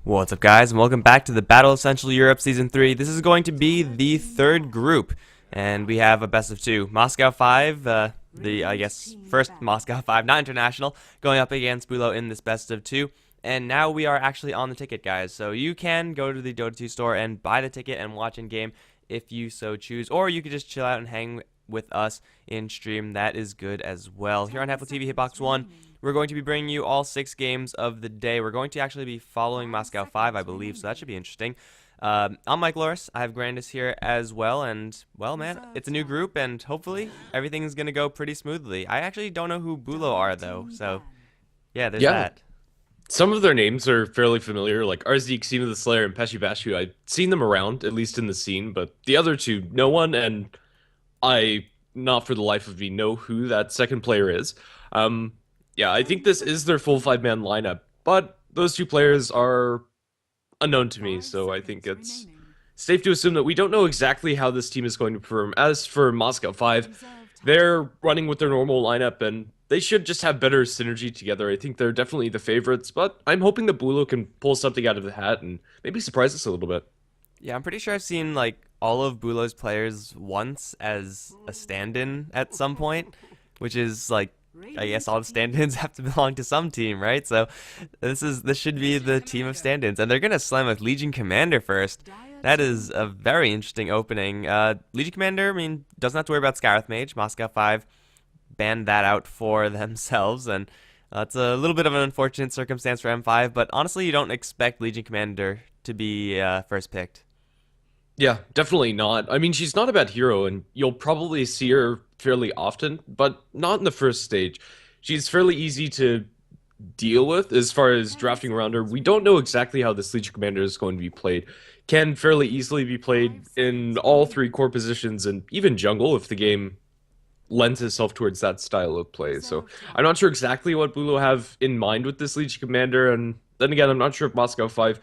What's up, guys, and welcome back to the Battle of Central Europe Season 3. This is going to be the third group, and we have a best of two. Moscow 5, I guess, first Moscow 5, not international, going up against BUHLO in this best of two. And now we are actually on the ticket, guys, so you can go to the Dota 2 store and buy the ticket and watch in-game if you so choose, or you could just chill out and hang with us in stream. That is good as well. Here on HeflaTV Hitbox 1, we're going to be bringing you all 6 games of the day. We're going to actually be following Moscow 5, I believe, so that should be interesting. I'm Mike Loris. I have Grandis here as well, and, well, man, it's a new group, and hopefully everything's going to go pretty smoothly. I actually don't know who BUHLO are, though, so, yeah, there's that. Some of their names are fairly familiar, like RZ, Xena the Slayer, and Pesci Bashu. I've seen them around, at least in the scene, but the other two, no one, and I, not for the life of me, know who that second player is. Yeah, I think this is their full 5-man lineup, but those two players are unknown to me, so I think it's safe to assume that we don't know exactly how this team is going to perform. As for Moscow 5, they're running with their normal lineup, and they should just have better synergy together. I think they're definitely the favorites, but I'm hoping that BUHLO can pull something out of the hat and maybe surprise us a little bit. Yeah, I'm pretty sure I've seen, like, all of BUHLO's players once as a stand-in at some point, which is, like, I guess all the stand-ins have to belong to some team, right? So this should be the team of stand-ins, and they're gonna slam with Legion Commander first. That is a very interesting opening. Legion Commander, I mean, doesn't have to worry about Scarith Mage. Moscow 5 banned that out for themselves, and it's a little bit of an unfortunate circumstance for M5, but honestly, you don't expect Legion Commander to be first picked. Yeah, definitely not. I mean, she's not a bad hero, and you'll probably see her fairly often, but not in the first stage. She's fairly easy to deal with as far as drafting around her. We don't know exactly how this Legion Commander is going to be played. Can fairly easily be played in all 3 core positions and even jungle if the game lends itself towards that style of play. So I'm not sure exactly what BUHLO have in mind with this Legion Commander, and then again, I'm not sure if Moscow 5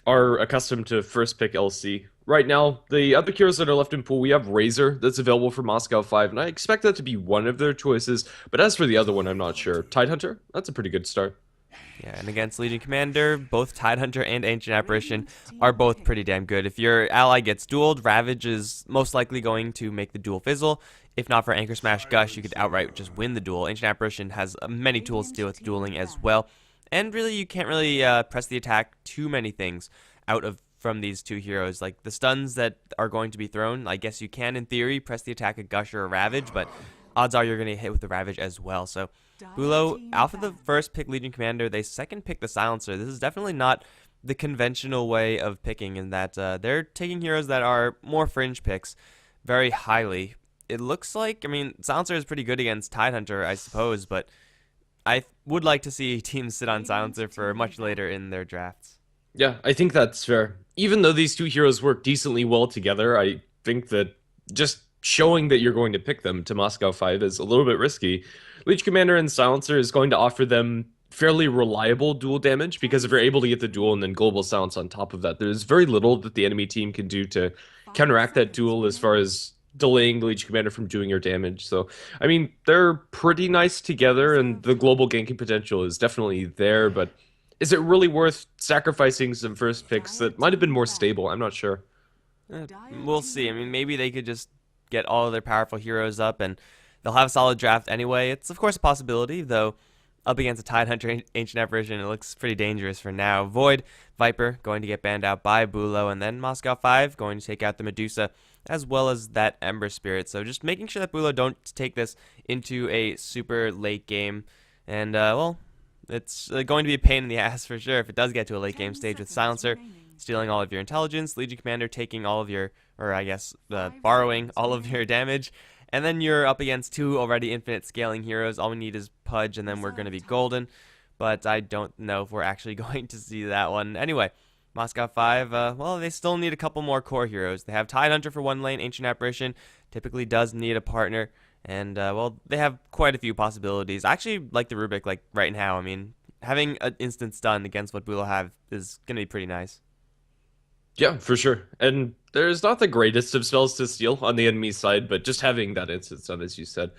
are accustomed to first pick LC. Right now, the other heroes that are left in pool, we have Razor that's available for Moscow 5, and I expect that to be one of their choices, but as for the other one, I'm not sure. Tidehunter, that's a pretty good start. Yeah, and against Legion Commander, both Tidehunter and Ancient Apparition are both pretty damn good. If your ally gets dueled, Ravage is most likely going to make the duel fizzle. If not for Anchor Smash Gush, you could outright just win the duel. Ancient Apparition has many tools to deal with dueling as well. And really, you can't really press the attack too many things out of from these two heroes. Like the stuns that are going to be thrown, I guess you can, in theory, press the attack of Gush or a Ravage, but odds are you're going to hit with the Ravage as well. So BUHLO, off of the first pick Legion Commander, they second pick the Silencer. This is definitely not the conventional way of picking, in that they're taking heroes that are more fringe picks very highly. It looks like, I mean, Silencer is pretty good against Tidehunter, I suppose, but I would like to see teams sit on Silencer for much later in their drafts. Yeah, I think that's fair. Even though these two heroes work decently well together, I think that just showing that you're going to pick them to Moscow 5 is a little bit risky. Leech Commander and Silencer is going to offer them fairly reliable duel damage, because if you're able to get the duel and then Global Silence on top of that, there's very little that the enemy team can do to counteract that duel as far as delaying the Leech Commander from doing your damage. So, I mean, they're pretty nice together, and the global ganking potential is definitely there, but is it really worth sacrificing some first picks that might have been more stable? I'm not sure. We'll see. I mean, maybe they could just get all of their powerful heroes up and they'll have a solid draft anyway. It's, of course, a possibility, though up against a Tidehunter Ancient Apparition, it looks pretty dangerous for now. Void, Viper, going to get banned out by BUHLO, and then Moscow 5 going to take out the Medusa, as well as that Ember Spirit. So just making sure that BUHLO don't take this into a super late game. And, well, it's going to be a pain in the ass for sure if it does get to a late game stage with Silencer stealing all of your intelligence, Legion Commander taking all of your, or I guess borrowing all of your damage, and then you're up against 2 already infinite scaling heroes. All we need is Pudge, and then we're going to be golden, but I don't know if we're actually going to see that one. Anyway, Moscow 5, well, they still need a couple more core heroes. They have Tidehunter for one lane. Ancient Apparition typically does need a partner. And, well, they have quite a few possibilities. I actually like the Rubik, like, right now. I mean, having an instant stun against what BUHLO have is going to be pretty nice. Yeah, for sure. And there's not the greatest of spells to steal on the enemy side, but just having that instant stun, as you said,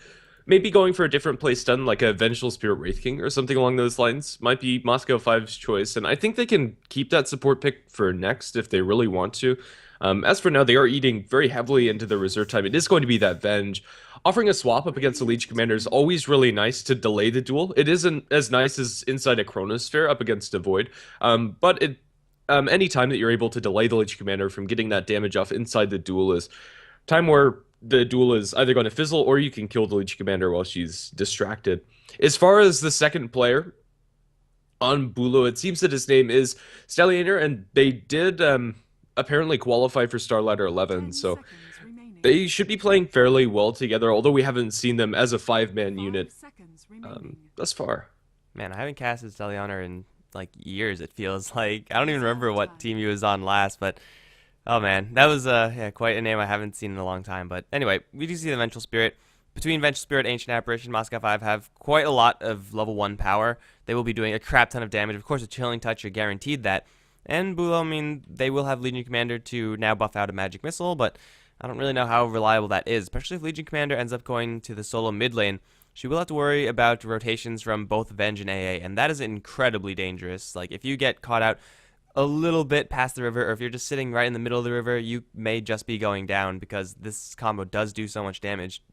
maybe going for a different play stun like a Vengeful Spirit Wraith King or something along those lines might be Moscow 5's choice. And I think they can keep that support pick for next if they really want to. As for now, they are eating very heavily into their reserve time. It is going to be that Venge. Offering a swap up against the Legion Commander is always really nice to delay the duel. It isn't as nice as inside a Chronosphere up against a Void, but any time that you're able to delay the Legion Commander from getting that damage off inside the duel is time where the duel is either going to fizzle or you can kill the Legion Commander while she's distracted. As far as the second player on BUHLO, it seems that his name is Stallionator, and they did apparently qualify for Starlighter 11, so they should be playing fairly well together, although we haven't seen them as a five-man unit thus far. Man, I haven't casted Stellianer in like years, it feels like. I don't even remember what team he was on last, but oh man, that was yeah, quite a name I haven't seen in a long time. But anyway, we do see the Vengeful Spirit. Between Vengeful Spirit, Ancient Apparition, Moscow 5 have quite a lot of level 1 power. They will be doing a crap ton of damage. Of course, a Chilling Touch, you're guaranteed that. And BUHLO, I mean, they will have Legion Commander to now buff out a Magic Missile, but I don't really know how reliable that is, especially if Legion Commander ends up going to the solo mid lane. She will have to worry about rotations from both Venge and AA, and that is incredibly dangerous. Like, if you get caught out a little bit past the river, or if you're just sitting right in the middle of the river, you may just be going down because this combo does do so much damage.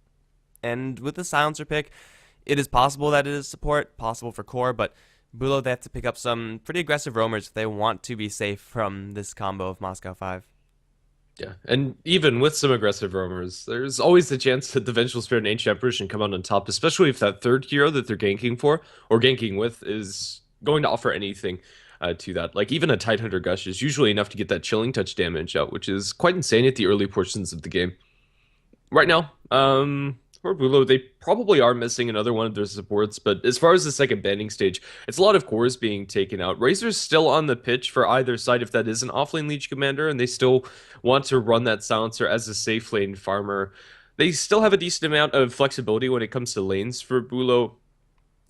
And with the Silencer pick, it is possible that it is support, possible for core, but BUHLO, they have to pick up some pretty aggressive roamers if they want to be safe from this combo of Moscow 5. Yeah, and even with some aggressive roamers, there's always the chance that the Vengeful Spirit and Ancient Apparition come out on top, especially if that third hero that they're ganking for, or ganking with, is going to offer anything to that. Like, even a Tidehunter Gush is usually enough to get that Chilling Touch damage out, which is quite insane at the early portions of the game. Right now, for BUHLO, they probably are missing another one of their supports, but as far as the second banning stage, it's a lot of cores being taken out. Razor's still on the pitch for either side if that is an offlane Legion Commander, and they still want to run that Silencer as a safe lane farmer. They still have a decent amount of flexibility when it comes to lanes for BUHLO.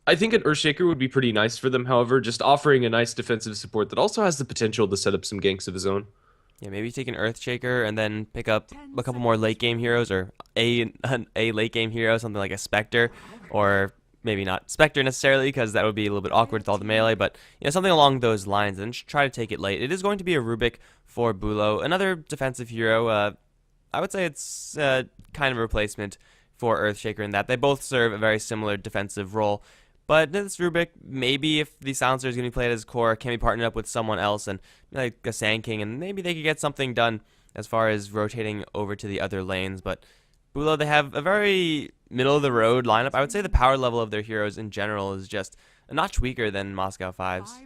I think an Earthshaker would be pretty nice for them, however, just offering a nice defensive support that also has the potential to set up some ganks of his own. Yeah, maybe take an Earthshaker and then pick up a couple more late game heroes, or a late game hero, something like a Spectre, or maybe not Spectre necessarily, because that would be a little bit awkward with all the melee, but you know, something along those lines, and just try to take it late. It is going to be a Rubik for BUHLO, another defensive hero. I would say it's kind of a replacement for Earthshaker in that they both serve a very similar defensive role. But this Rubik, maybe if the Silencer is going to be played as core, can be partnered up with someone else, and like a Sand King, and maybe they could get something done as far as rotating over to the other lanes. But BUHLO, they have a very middle-of-the-road lineup. I would say the power level of their heroes in general is just a notch weaker than Moscow 5's.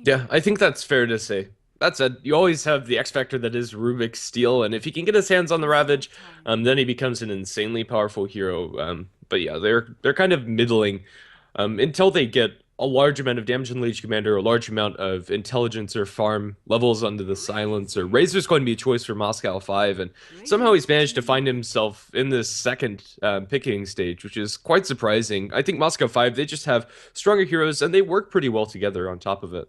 Yeah, I think that's fair to say. That said, you always have the X Factor that is Rubik's Steel, and if he can get his hands on the Ravage, then he becomes an insanely powerful hero. But yeah, they're kind of middling until they get a large amount of damage in Legion Commander, a large amount of intelligence or farm levels under the Silencer. Razor's going to be a choice for Moscow 5, and somehow he's managed to find himself in this second picking stage, which is quite surprising. I think Moscow 5, they just have stronger heroes, and they work pretty well together on top of it.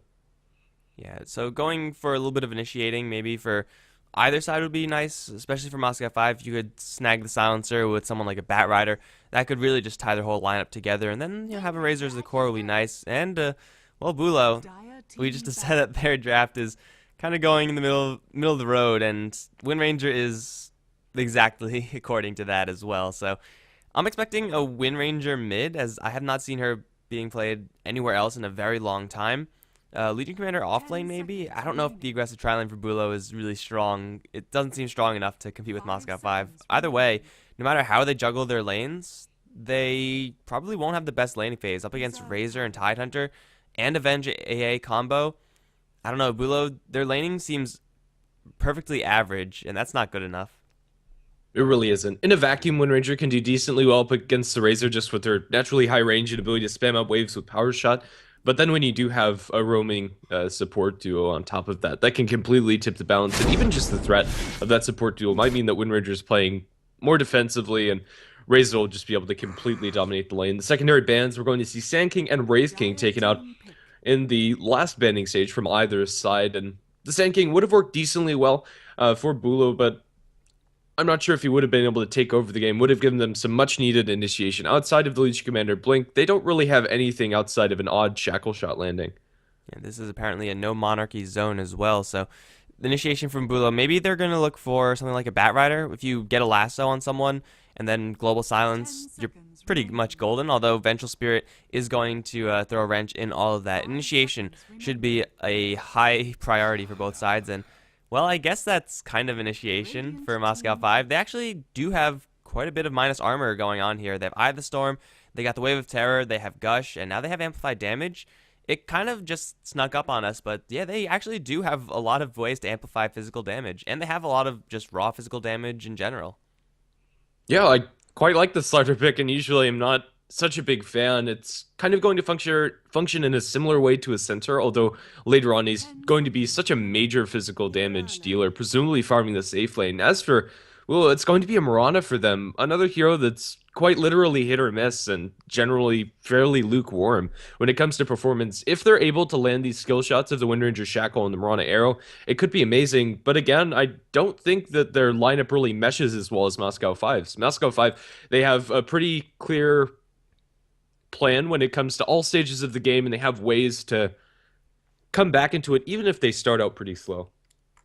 Yeah, so going for a little bit of initiating, maybe for either side would be nice, especially for Moscow 5. If you could snag the Silencer with someone like a Bat Rider, that could really just tie their whole lineup together. And then, you know, have a Razor as the core would be nice. And, well, BUHLO, we just decided that their draft is kind of going in the middle of the road, and Wind Ranger is exactly according to that as well. So I'm expecting a Wind Ranger mid, as I have not seen her being played anywhere else in a very long time. Legion Commander offlane, maybe? I don't know if the aggressive tri-lane for BUHLO is really strong. It doesn't seem strong enough to compete with Moscow 5. Either way, no matter how they juggle their lanes, they probably won't have the best laning phase. Up against Razor and Tidehunter and Avenge AA combo, I don't know, BUHLO, their laning seems perfectly average, and that's not good enough. It really isn't. In a vacuum, Wind Ranger can do decently well up against the Razor just with their naturally high range and ability to spam up waves with Power Shot. But then when you do have a roaming support duo on top of that, that can completely tip the balance. And even just the threat of that support duo might mean that Wind Ranger is playing more defensively, and Razor will just be able to completely dominate the lane. The secondary bans, we're going to see Sand King and Wraith King taken out in the last banning stage from either side. And the Sand King would have worked decently well for BUHLO, but I'm not sure if he would have been able to take over the game, would have given them some much needed initiation. Outside of the Legion Commander Blink, they don't really have anything outside of an odd shackle shot landing. And this is apparently a no monarchy zone as well, so the initiation from BUHLO, maybe they're going to look for something like a Bat Rider. If you get a lasso on someone and then Global Silence, you're pretty much golden, although Vengeful Spirit is going to throw a wrench in all of that. Initiation should be a high priority for both sides, and, well, I guess that's kind of initiation for Moscow 5. They actually do have quite a bit of minus armor going on here. They have Eye of the Storm, they got the Wave of Terror, they have Gush, and now they have Amplified Damage. It kind of just snuck up on us, but yeah, they actually do have a lot of ways to amplify physical damage, and they have a lot of just raw physical damage in general. Yeah, I quite like the starter pick, and usually I'm not such a big fan. It's kind of going to function in a similar way to a centaur, although later on he's going to be such a major physical damage dealer, presumably farming the safe lane. As for, well, it's going to be a Mirana for them, another hero that's quite literally hit or miss and generally fairly lukewarm when it comes to performance. If they're able to land these skill shots of the Wind Ranger Shackle and the Mirana Arrow, it could be amazing. But again, I don't think that their lineup really meshes as well as Moscow 5's. Moscow 5, they have a pretty clear plan when it comes to all stages of the game, and they have ways to come back into it even if they start out pretty slow.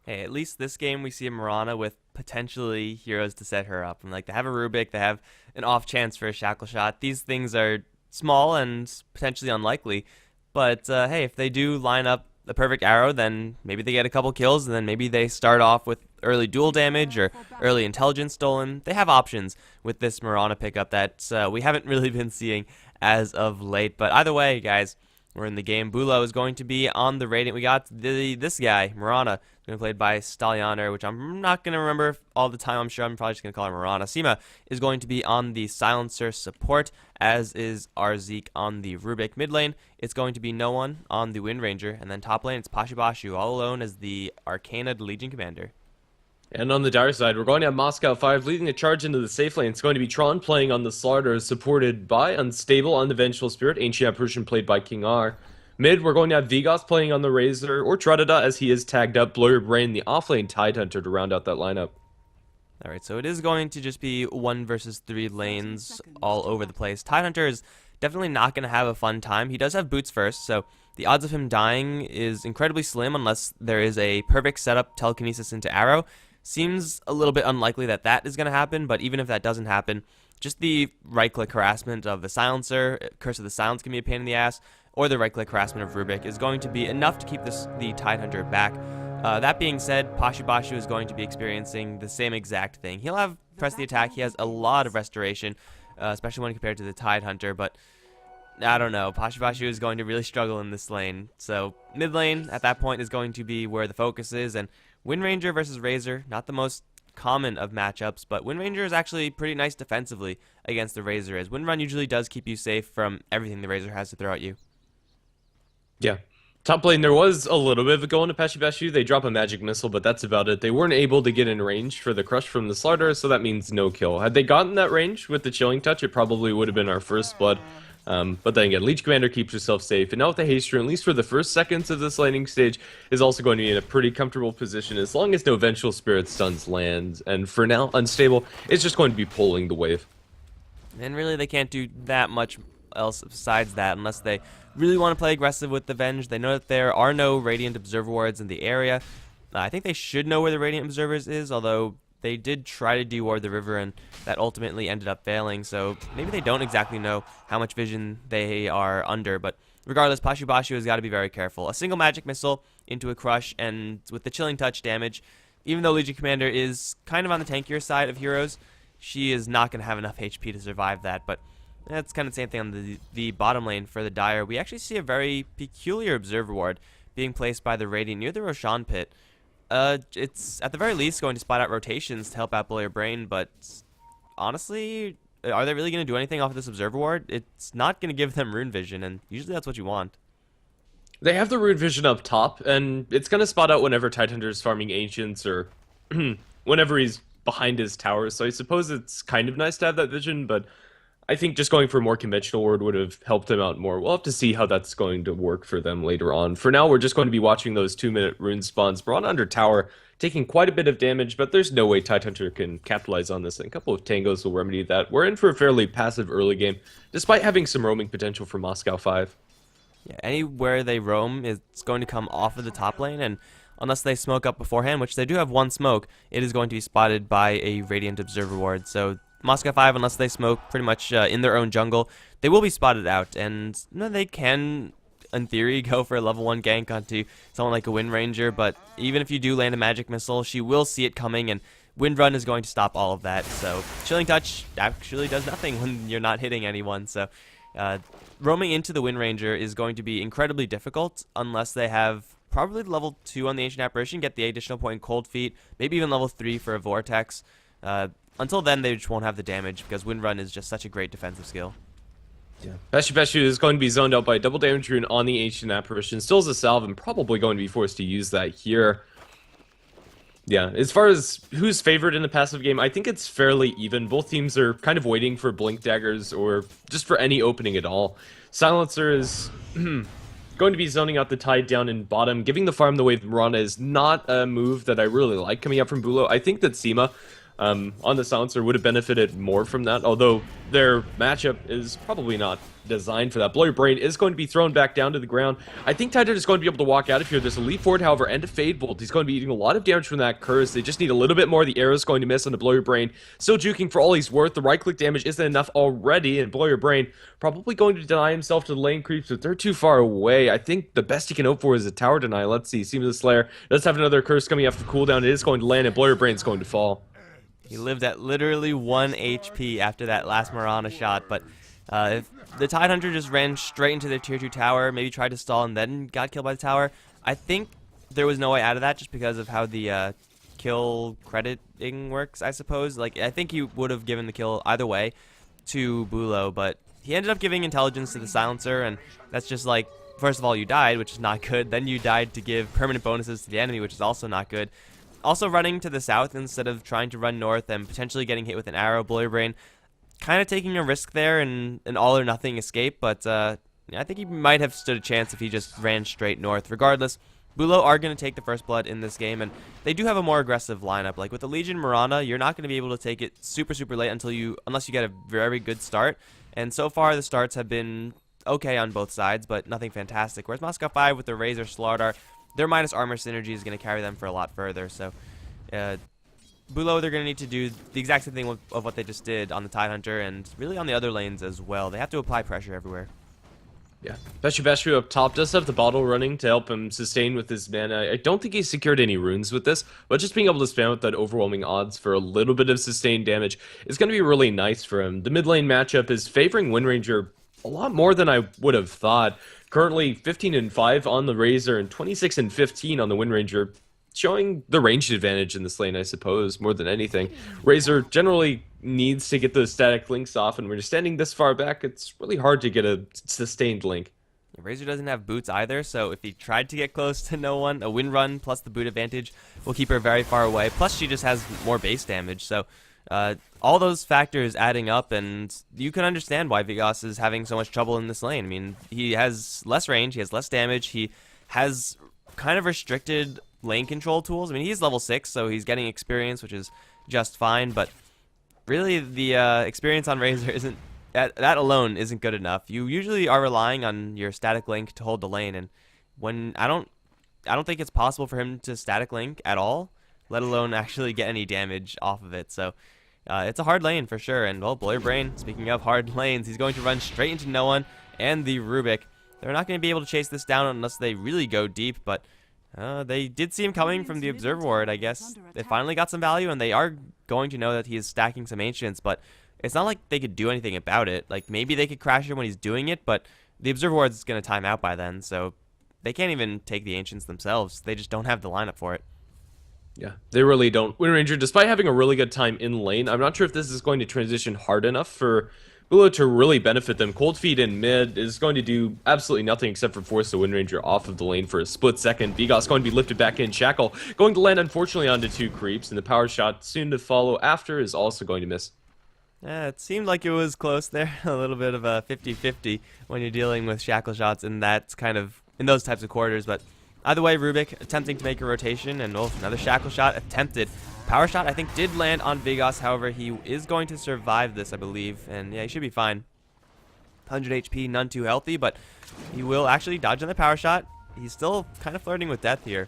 Hey, at least this game we see a Mirana with potentially heroes to set her up. And like they have a Rubik, they have an off chance for a shackle shot. These things are small and potentially unlikely, but hey, if they do line up the perfect arrow, then maybe they get a couple kills, and then maybe they start off with early duel damage or early intelligence stolen. They have options with this Mirana pickup that we haven't really been seeing as of late. But either way, guys, we're in the game. BUHLO is going to be on the Radiant. We got this guy, Mirana, going to be played by Stallianer, which I'm not going to remember all the time. I'm sure I'm probably just going to call her Mirana. Sima is going to be on the Silencer support, as is Arzeek on the Rubik. Mid lane, it's going to be no one on the Wind Ranger. And then top lane, it's Pashibashu, all alone as the Arcana Legion Commander. And on the dire side, we're going to have Moscow 5 leading the charge into the safe lane. It's going to be Tron playing on the Slaughter, supported by Unstable on the Vengeful Spirit, Ancient Apparition played by King R. Mid, we're going to have Vigos playing on the Razor, or Tradada as he is tagged up, Blur Brain, the offlane Tidehunter to round out that lineup. Alright, so it is going to just be 1 versus 3 lanes all over the place. Tidehunter is definitely not going to have a fun time. He does have boots first, so the odds of him dying is incredibly slim unless there is a perfect setup telekinesis into arrow. Seems a little bit unlikely that that is going to happen, but even if that doesn't happen, just the right-click harassment of the Silencer, Curse of the Silence can be a pain in the ass, or the right-click harassment of Rubik is going to be enough to keep the Tidehunter back. That being said, Pashibashu is going to be experiencing the same exact thing. He'll have press the attack. He has a lot of restoration, especially when compared to the Tidehunter, but I don't know. Pashibashu is going to really struggle in this lane. So mid lane at that point is going to be where the focus is, and Wind Ranger versus Razor, not the most common of matchups, but Wind Ranger is actually pretty nice defensively against the Razor, as Wind Run usually does keep you safe from everything the Razor has to throw at you. Yeah. Top lane, there was a little bit of a go into Pashibashu. They drop a magic missile, but that's about it. They weren't able to get in range for the crush from the Slaughter, so that means no kill. Had they gotten that range with the Chilling Touch, it probably would have been our first blood. But then again, Leech Commander keeps herself safe, and now with the Haste Rune, at least for the first seconds of this laning stage, is also going to be in a pretty comfortable position as long as no Vengeful Spirit stuns lands. And for now, Unstable is just going to be pulling the wave. And really, they can't do that much else besides that unless they really want to play aggressive with the Venge. They know that there are no Radiant Observer wards in the area. I think they should know where the Radiant Observers is, although they did try to deward the river, and that ultimately ended up failing, so maybe they don't exactly know how much vision they are under, but regardless, Pashibashu has got to be very careful. A single magic missile into a crush, and with the Chilling Touch damage, even though Legion Commander is kind of on the tankier side of heroes, she is not going to have enough HP to survive that, but that's kind of the same thing on the bottom lane for the Dire. We actually see a very peculiar Observer ward being placed by the Radiant near the Roshan pit. It's at the very least going to spot out rotations to help out Blur Brain, but honestly, are they really going to do anything off of this Observer ward? It's not going to give them Rune Vision, and usually that's what you want. They have the Rune Vision up top, and it's going to spot out whenever Tidehunter is farming Ancients, or whenever he's behind his tower, so I suppose it's kind of nice to have that vision, but I think just going for a more conventional word would have helped them out more. We'll have to see how that's going to work for them later on. For now, we're just going to be watching those 2-minute rune spawns. Brawn under tower, taking quite a bit of damage, but there's no way Tidehunter can capitalize on this. And a couple of tangos will remedy that. We're in for a fairly passive early game, despite having some roaming potential for Moscow 5. Yeah, anywhere they roam, it's going to come off of the top lane, and unless they smoke up beforehand, which they do have one smoke, it is going to be spotted by a Radiant Observer Ward. So Moscow 5, unless they smoke pretty much in their own jungle, they will be spotted out, and they can, in theory, go for a level 1 gank onto someone like a Wind Ranger, but even if you do land a magic missile, she will see it coming, and Wind Run is going to stop all of that. So Chilling Touch actually does nothing when you're not hitting anyone, so roaming into the Wind Ranger is going to be incredibly difficult unless they have probably level 2 on the Ancient Apparition, get the additional point in Cold Feet, maybe even level 3 for a Vortex. Until then, they just won't have the damage because Wind Run is just such a great defensive skill. Yeah. Beshu is going to be zoned out by double damage rune on the Ancient Apparition. Still as a salve and probably going to be forced to use that here. Yeah, as far as who's favored in the passive game, I think it's fairly even. Both teams are kind of waiting for Blink Daggers or just for any opening at all. Silencer is going to be zoning out the Tide down in bottom. Giving the farm the way Mirana is not a move that I really like coming up from BUHLO. I think that Seema on the Silencer would have benefited more from that, although their matchup is probably not designed for that. Blow Your Brain is going to be thrown back down to the ground. I think Tidehunter is going to be able to walk out of here. There's a leap forward, however, and a Fade Bolt. He's going to be eating a lot of damage from that curse. They just need a little bit more. The arrow's going to miss on the Blow Your Brain. Still juking for all he's worth. The right-click damage isn't enough already, and Blow Your Brain probably going to deny himself to the lane creeps, but they're too far away. I think the best he can hope for is a tower deny. Let's see. Seamless Slayer does have another curse coming after cooldown. It is going to land, and Blow Your Brain is going to fall. He lived at literally 1 HP after that last Mirana shot, but if the Tidehunter just ran straight into their tier 2 tower, maybe tried to stall and then got killed by the tower, I think there was no way out of that just because of how the kill crediting works, I suppose. Like, I think he would have given the kill either way to BUHLO, but he ended up giving intelligence to the Silencer, and that's just like, first of all, you died, which is not good. Then you died to give permanent bonuses to the enemy, which is also not good. Also running to the south instead of trying to run north and potentially getting hit with an arrow, Blow Your Brain, kind of taking a risk there and an all-or-nothing escape, but I think he might have stood a chance if he just ran straight north. Regardless, BUHLO are going to take the first blood in this game, and they do have a more aggressive lineup. Like with the Legion Mirana, you're not going to be able to take it super, super late unless you get a very good start, and so far the starts have been okay on both sides, but nothing fantastic. Whereas Moscow 5 with the Razor Slardar, their minus armor synergy is going to carry them for a lot further. So, BUHLO, they're going to need to do the exact same thing of what they just did on the Tidehunter and really on the other lanes as well. They have to apply pressure everywhere. Yeah, Beshu up top does have the bottle running to help him sustain with his mana. I don't think he's secured any runes with this, but just being able to spam with that overwhelming odds for a little bit of sustained damage is going to be really nice for him. The mid lane matchup is favoring Wind Ranger a lot more than I would have thought. Currently 15-5 on the Razor and 26-15 on the Wind Ranger, showing the ranged advantage in this lane, I suppose, more than anything. Razor generally needs to get those static links off, and when you're standing this far back, it's really hard to get a sustained link. Razor doesn't have boots either, so if he tried to get close to no one, a Wind Run plus the boot advantage will keep her very far away. Plus, she just has more base damage, so all those factors adding up, and you can understand why Vigos is having so much trouble in this lane. I mean, he has less range, he has less damage, he has kind of restricted lane control tools. I mean, he's level 6, so he's getting experience, which is just fine, but really the experience on Razor isn't, that alone isn't good enough. You usually are relying on your static link to hold the lane, and when I don't think it's possible for him to static link at all, let alone actually get any damage off of it. So it's a hard lane for sure. And well, Blow Your Brain, speaking of hard lanes, he's going to run straight into no one and the Rubik. They're not going to be able to chase this down unless they really go deep, but they did see him coming from the Observer Ward, I guess. They finally got some value, and they are going to know that he is stacking some Ancients, but it's not like they could do anything about it. Like, maybe they could crash him when he's doing it, but the Observer Ward is going to time out by then, so they can't even take the Ancients themselves. They just don't have the lineup for it. Yeah, they really don't. Wind Ranger, despite having a really good time in lane, I'm not sure if this is going to transition hard enough for BUHLO to really benefit them. Cold Feet in mid is going to do absolutely nothing except for force the Wind Ranger off of the lane for a split second. Vigos going to be lifted back in. Shackle going to land, unfortunately, onto 2 creeps, and the power shot soon to follow after is also going to miss. Yeah, it seemed like it was close there. A little bit of a 50-50 when you're dealing with shackle shots in that kind of in those types of quarters. But either way, Rubik attempting to make a rotation, and another shackle shot attempted. Power shot I think did land on Vigos. However, he is going to survive this, I believe, and yeah, he should be fine. 100 HP, none too healthy, but he will actually dodge on the power shot. He's still kind of flirting with death here,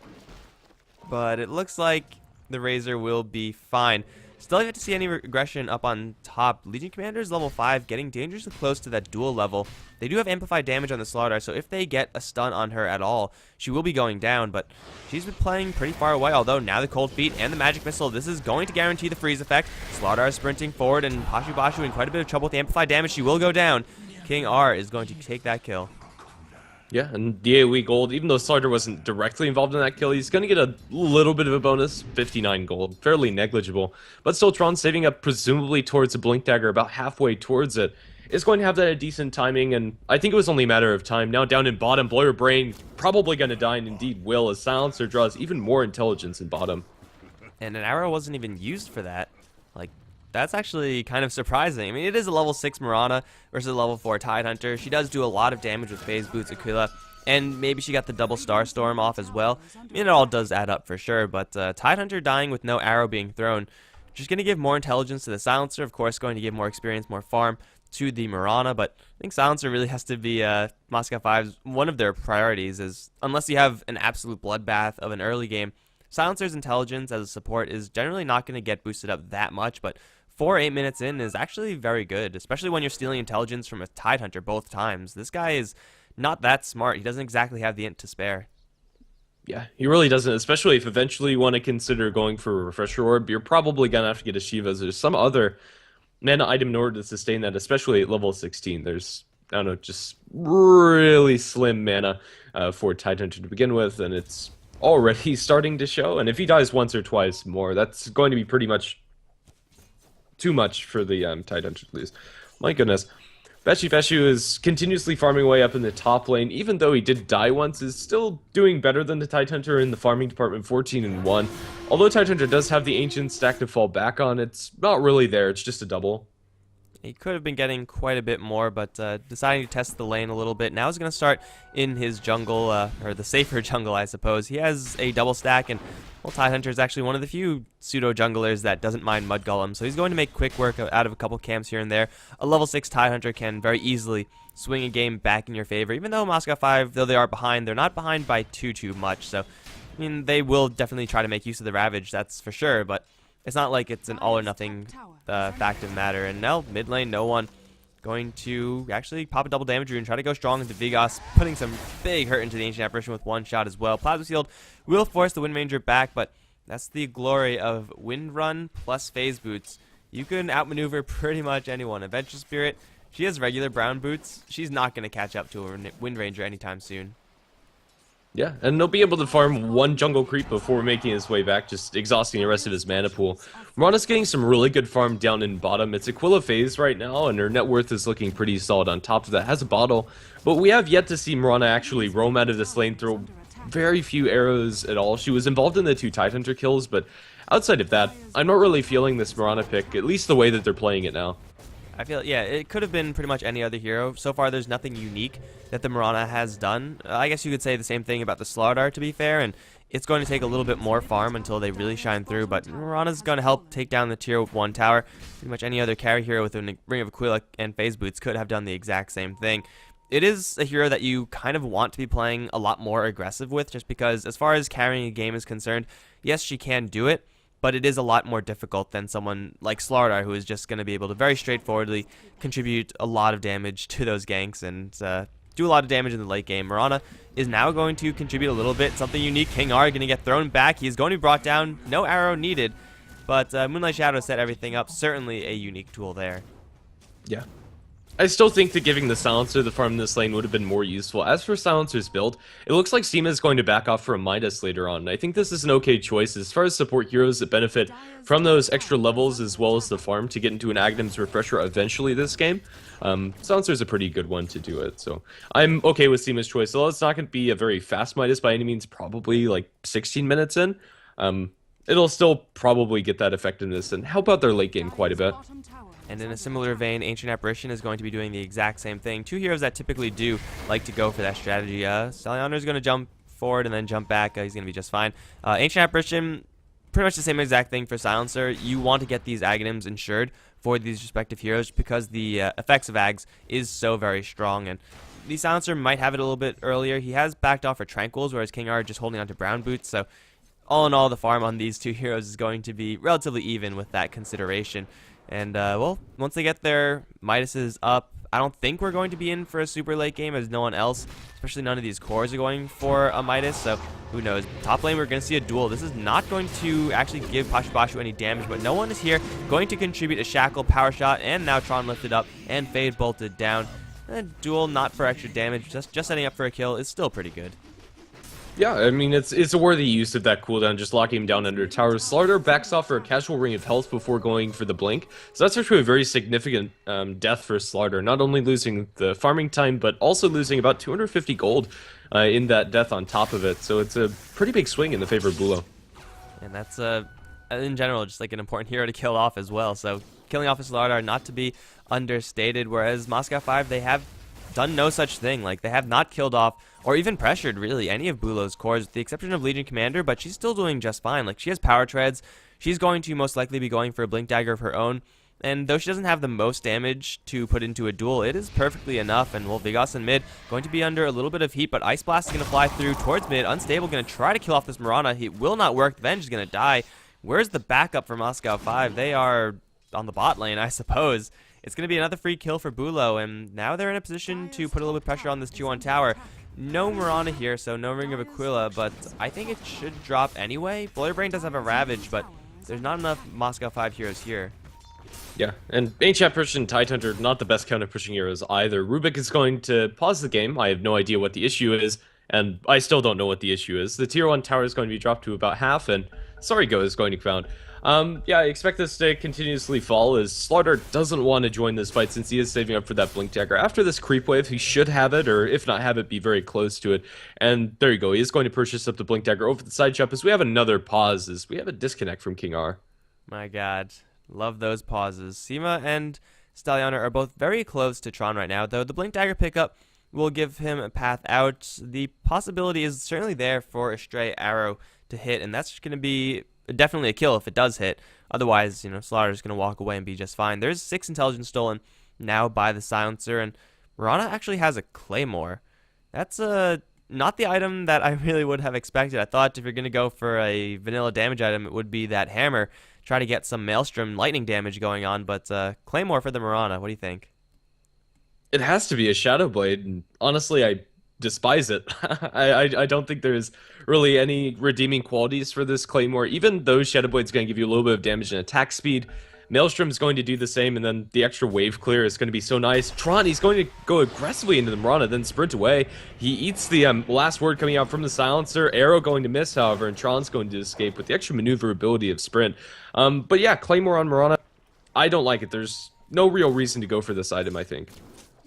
but it looks like the Razor will be fine. Still yet to see any regression up on top. Legion Commander's level 5, getting dangerously close to that dual level. They do have amplified damage on the Slaughter, so if they get a stun on her at all, she will be going down, but she's been playing pretty far away, although now the Cold Feet and the Magic Missile, this is going to guarantee the freeze effect. Slaughter is sprinting forward, and Bashu in quite a bit of trouble with the amplified damage. She will go down. King R is going to take that kill. Yeah, and the AoE gold, even though Slaughter wasn't directly involved in that kill, he's going to get a little bit of a bonus, 59 gold, fairly negligible. But still, Tron saving up presumably towards a Blink Dagger, about halfway towards it, is going to have that decent timing, and I think it was only a matter of time. Now down in bottom, Bloyer Brain probably going to die, and indeed will, as Silencer draws even more intelligence in bottom. And an arrow wasn't even used for that. Like, that's actually kind of surprising. I mean, it is a level 6 Mirana versus a level 4 Tidehunter. She does do a lot of damage with Phase Boots, Aquila, and maybe she got the double Star Storm off as well. I mean, it all does add up for sure, but Tidehunter dying with no arrow being thrown, just going to give more intelligence to the Silencer, of course, going to give more experience, more farm to the Mirana, but I think Silencer really has to be Moscow 5's one of their priorities, is unless you have an absolute bloodbath of an early game, Silencer's intelligence as a support is generally not going to get boosted up that much, but 8 minutes in is actually very good, especially when you're stealing intelligence from a Tidehunter both times. This guy is not that smart. He doesn't exactly have the int to spare. Yeah, he really doesn't, especially if eventually you want to consider going for a Refresher Orb. You're probably going to have to get a Shiva's or some other mana item in order to sustain that, especially at level 16. There's, I don't know, just really slim mana for Tidehunter to begin with, and it's already starting to show. And if he dies once or twice more, that's going to be pretty much too much for the Tidehunter to lose. My goodness. Feshu is continuously farming away up in the top lane, even though he did die once, is still doing better than the Tidehunter in the farming department, 14-1. Although Tidehunter does have the Ancient stack to fall back on, it's not really there, it's just a double. He could have been getting quite a bit more, but deciding to test the lane a little bit. Now he's going to start in his jungle, or the safer jungle, I suppose. He has a double stack, and well, Tidehunter is actually one of the few pseudo-junglers that doesn't mind Mud Golem, so he's going to make quick work out of a couple camps here and there. A level 6 Tidehunter can very easily swing a game back in your favor, even though Moscow 5, though they are behind, they're not behind by too much, so, I mean, they will definitely try to make use of the Ravage, that's for sure, but it's not like it's an all-or-nothing fact of matter. And now, mid lane, no one going to actually pop a double damage rune, try to go strong into Vigos, putting some big hurt into the Ancient Apparition with one shot as well. Plasma Shield will force the Wind Ranger back, but that's the glory of Wind Run plus Phase Boots. You can outmaneuver pretty much anyone. Adventure Spirit, she has regular brown boots. She's not going to catch up to a Wind Ranger anytime soon. Yeah, and they'll be able to farm one jungle creep before making his way back, just exhausting the rest of his mana pool. Morana's getting some really good farm down in bottom. It's Aquila phase right now, and her net worth is looking pretty solid on top of that. Has a bottle, but we have yet to see Morana actually roam out of this lane, throw very few arrows at all. She was involved in the 2 Tidehunter kills, but outside of that, I'm not really feeling this Morana pick, at least the way that they're playing it now. I feel, yeah, it could have been pretty much any other hero. So far, there's nothing unique that the Mirana has done. I guess you could say the same thing about the Slardar, to be fair, and it's going to take a little bit more farm until they really shine through, but Mirana's going to help take down the tier 1 tower. Pretty much any other carry hero with a Ring of Aquila and Phase Boots could have done the exact same thing. It is a hero that you kind of want to be playing a lot more aggressive with, just because as far as carrying a game is concerned, yes, she can do it, but it is a lot more difficult than someone like Slardar, who is just going to be able to very straightforwardly contribute a lot of damage to those ganks and do a lot of damage in the late game. Mirana is now going to contribute a little bit, something unique. King R going to get thrown back. He's going to be brought down. No arrow needed, but Moonlight Shadow set everything up. Certainly a unique tool there. Yeah. I still think that giving the Silencer the farm in this lane would have been more useful. As for Silencer's build, it looks like Seema is going to back off for a Midas later on. I think this is an okay choice as far as support heroes that benefit from those extra levels as well as the farm to get into an Aghanim's Refresher eventually this game. Silencer's a pretty good one to do it, so I'm okay with Seema's choice. Although it's not going to be a very fast Midas by any means, probably like 16 minutes in. It'll still probably get that effectiveness and help out their late game quite a bit. And in a similar vein, Ancient Apparition is going to be doing the exact same thing. Two heroes that typically do like to go for that strategy. Stallianer is going to jump forward and then jump back. He's going to be just fine. Ancient Apparition, pretty much the same exact thing for Silencer. You want to get these Aghanims insured for these respective heroes because the effects of Ags is so very strong. And the Silencer might have it a little bit earlier. He has backed off for Tranquils, whereas King R just holding on to Brown Boots. So all in all, the farm on these two heroes is going to be relatively even with that consideration. And, well, once they get their Midases up, I don't think we're going to be in for a super late game as no one else, especially none of these cores are going for a Midas, so who knows. Top lane, we're going to see a duel. This is not going to actually give Pashu any damage, but no one is here going to contribute a Shackle, Power Shot, and now Tron lifted up and Fade bolted down. A duel not for extra damage, just setting up for a kill is still pretty good. Yeah, I mean, it's a worthy use of that cooldown, just locking him down under tower. Slardar backs off for a casual ring of health before going for the blink. So that's actually a very significant death for Slardar, not only losing the farming time, but also losing about 250 gold in that death on top of it. So it's a pretty big swing in the favor of BUHLO. And that's, in general, just like an important hero to kill off as well. So killing off a Slardar, not to be understated, whereas Moscow 5, they have done no such thing. Like, they have not killed off or even pressured really any of BUHLO's cores with the exception of Legion Commander, but she's still doing just fine. Like, she has power treads. She's going to most likely be going for a Blink Dagger of her own, and though she doesn't have the most damage to put into a duel, it is perfectly enough. And well, Vigas in mid going to be under a little bit of heat, but Ice Blast is going to fly through towards mid. Unstable going to try to kill off this Mirana. It will not work. Venge is going to die. Where's the backup for Moscow 5? They are on the bot lane, I suppose. It's going to be another free kill for BUHLO, and now they're in a position to put a little bit of pressure on this 2-1 tower. No Mirana here, so no Ring of Aquila, but I think it should drop anyway. Blurbrain does have a Ravage, but there's not enough Moscow 5 heroes here. Yeah, and Ancient Apparition and Tidehunter, not the best counter pushing heroes either. Rubik is going to pause the game. I have no idea what the issue is, and I still don't know what the issue is. The tier 1 tower is going to be dropped to about half, and Sorry-Go is going to be found. Yeah, I expect this to continuously fall as Slardar doesn't want to join this fight since he is saving up for that Blink Dagger. After this creep wave, he should have it, or if not have it, be very close to it. And there you go, he is going to purchase up the Blink Dagger over the side jump as we have another pause, as we have a disconnect from King R. My god, love those pauses. Seema and Stallianer are both very close to Tron right now, though the Blink Dagger pickup will give him a path out. The possibility is certainly there for a stray arrow to hit, and that's going to be definitely a kill if it does hit. Otherwise, you know, Slardar's going to walk away and be just fine. There's 6 intelligence stolen now by the Silencer, and Mirana actually has a Claymore. That's not the item that I really would have expected. I thought if you're going to go for a vanilla damage item, it would be that hammer. Try to get some Maelstrom lightning damage going on, but Claymore for the Mirana. What do you think? It has to be a Shadow Blade, and honestly, I despise it. I don't think there's really any redeeming qualities for this Claymore. Even though Shadow Blade's going to give you a little bit of damage and attack speed, Maelstrom's going to do the same, and then the extra wave clear is going to be so nice. Tron, he's going to go aggressively into the Mirana, then sprint away. He eats the last word coming out from the Silencer. Arrow going to miss, however, and Tron's going to escape with the extra maneuverability of sprint. But yeah, Claymore on Mirana, I don't like it. There's no real reason to go for this item, I think.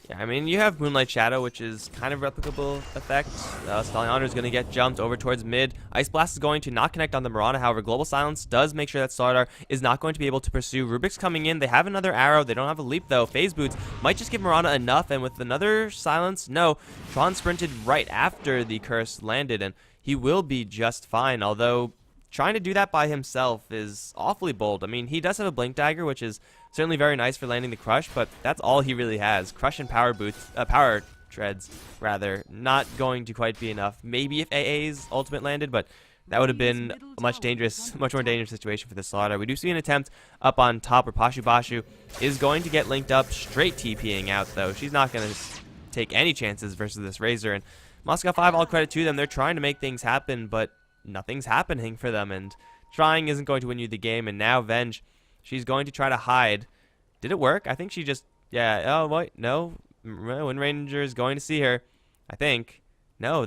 Yeah, I mean, you have Moonlight Shadow, which is kind of replicable effect. Stallianer is going to get jumped over towards mid. Ice Blast is going to not connect on the Mirana. However, Global Silence does make sure that Slardar is not going to be able to pursue. Rubik's coming in. They have another arrow. They don't have a leap, though. Phase Boots might just give Mirana enough, and with another Silence, no. Tron sprinted right after the curse landed, and he will be just fine, although trying to do that by himself is awfully bold. I mean, he does have a Blink Dagger, which is certainly very nice for landing the Crush, but that's all he really has. Crush and Power Boots, Power Treads, rather, not going to quite be enough. Maybe if AA's ultimate landed, but that would have been a much more dangerous situation for the Slardar. We do see an attempt up on top where Bashu is going to get linked up, straight TPing out, though. She's not going to take any chances versus this Razor, and Moscow 5, all credit to them. They're trying to make things happen, but nothing's happening for them, and trying isn't going to win you the game. And now Venge, she's going to try to hide. Did it work? I think she just, yeah, oh, wait, no. Wind Ranger is going to see her, I think. No,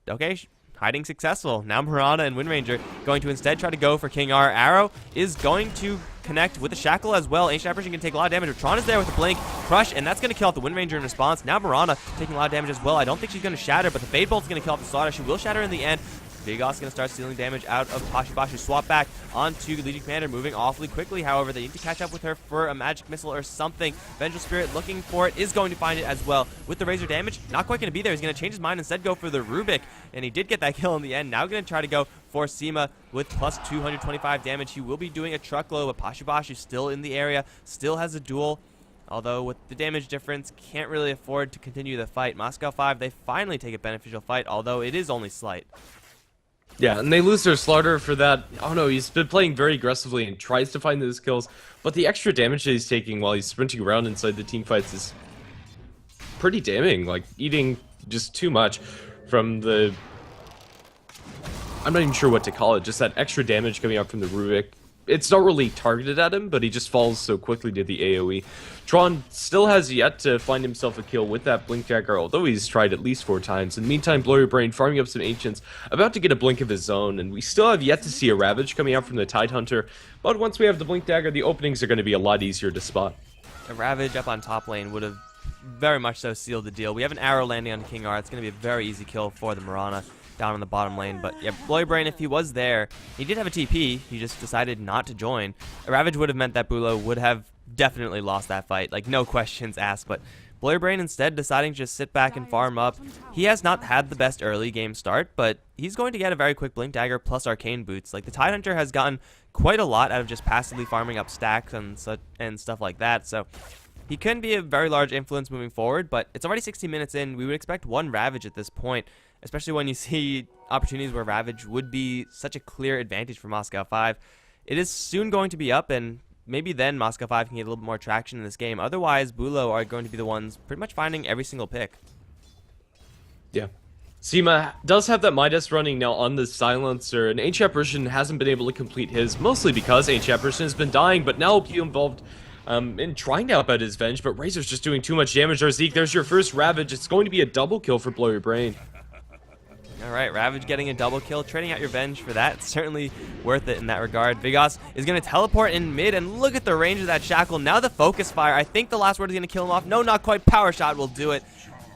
okay, hiding successful. Now Mirana and Wind Ranger going to instead try to go for King R. Arrow is going to connect with the Shackle as well. Ancient Apparition can take a lot of damage. Tron is there with the Blink, Crush, and that's going to kill off the Wind Ranger in response. Now Mirana taking a lot of damage as well. I don't think she's going to shatter, but the Fade Bolt is going to kill off the Slardar. She will shatter in the end. Vigos going to start stealing damage out of Pashibashi. Swap back onto Legion Commander, moving awfully quickly. However, they need to catch up with her for a magic missile or something. Vengeful Spirit looking for it, is going to find it as well. With the Razor damage, not quite going to be there. He's going to change his mind, instead go for the Rubik, and he did get that kill in the end. Now going to try to go for Seema with plus 225 damage. He will be doing a truckload, but Pashibashi still in the area, still has a duel. Although with the damage difference, can't really afford to continue the fight. Moscow 5, they finally take a beneficial fight, although it is only slight. Yeah, and they lose their Slaughter for that. Oh no, he's been playing very aggressively and tries to find those kills, but the extra damage that he's taking while he's sprinting around inside the team fights is pretty damning. Like, eating just too much from the... I'm not even sure what to call it, just that extra damage coming out from the Rubik. It's not really targeted at him, but he just falls so quickly to the AoE. Tron still has yet to find himself a kill with that Blink Dagger, although he's tried at least 4 times. In the meantime, Blurry Brain farming up some Ancients, about to get a Blink of his own, and we still have yet to see a Ravage coming out from the Tidehunter, but once we have the Blink Dagger, the openings are going to be a lot easier to spot. A Ravage up on top lane would have very much so sealed the deal. We have an arrow landing on King R. It's going to be a very easy kill for the Mirana down on the bottom lane. But yeah, Blurry Brain, if he was there, he did have a TP. He just decided not to join. A Ravage would have meant that BUHLO would have definitely lost that fight. Like, no questions asked. But Blurry Brain instead deciding to just sit back and farm up. He has not had the best early game start, but he's going to get a very quick Blink Dagger plus Arcane Boots. Like, the Tidehunter has gotten quite a lot out of just passively farming up stacks and stuff like that. So he can be a very large influence moving forward, but it's already 60 minutes in. We would expect one Ravage at this point, especially when you see opportunities where Ravage would be such a clear advantage for Moscow 5. It is soon going to be up, and maybe then Moscow 5 can get a little bit more traction in this game. Otherwise, BUHLO are going to be the ones pretty much finding every single pick. Yeah. Seema does have that Midas running now on the Silencer, and Ancient Apparition hasn't been able to complete his, mostly because Ancient Apparition has been dying, but now he'll be involved in trying to help out his Venge, but Razor's just doing too much damage. Zeke, there's your first Ravage. It's going to be a double kill for Blurry Brain. Alright, Ravage getting a double kill, trading out your Venge for that. It's certainly worth it in that regard. Vigos is going to teleport in mid, and look at the range of that Shackle. Now the Focus Fire. I think the last word is going to kill him off. No, not quite. Power Shot will do it.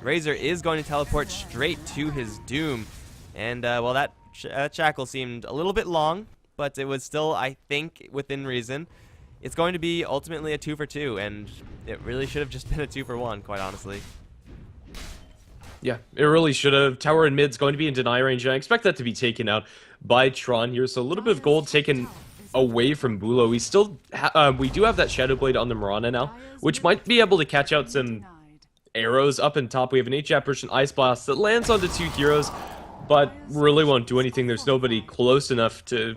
Razor is going to teleport straight to his doom. And, well, that Shackle seemed a little bit long, but it was still, I think, within reason. It's going to be ultimately a 2 for 2, and it really should have just been a 2 for 1, quite honestly. Yeah, it really should have. Tower and mid's going to be in deny range, and I expect that to be taken out by Tron here. So a little bit of gold taken away from BUHLO. We still we do have that Shadow Blade on the Mirana now, which might be able to catch out some arrows up in top. We have an H Apparition Ice Blast that lands onto 2 heroes, but really won't do anything. There's nobody close enough to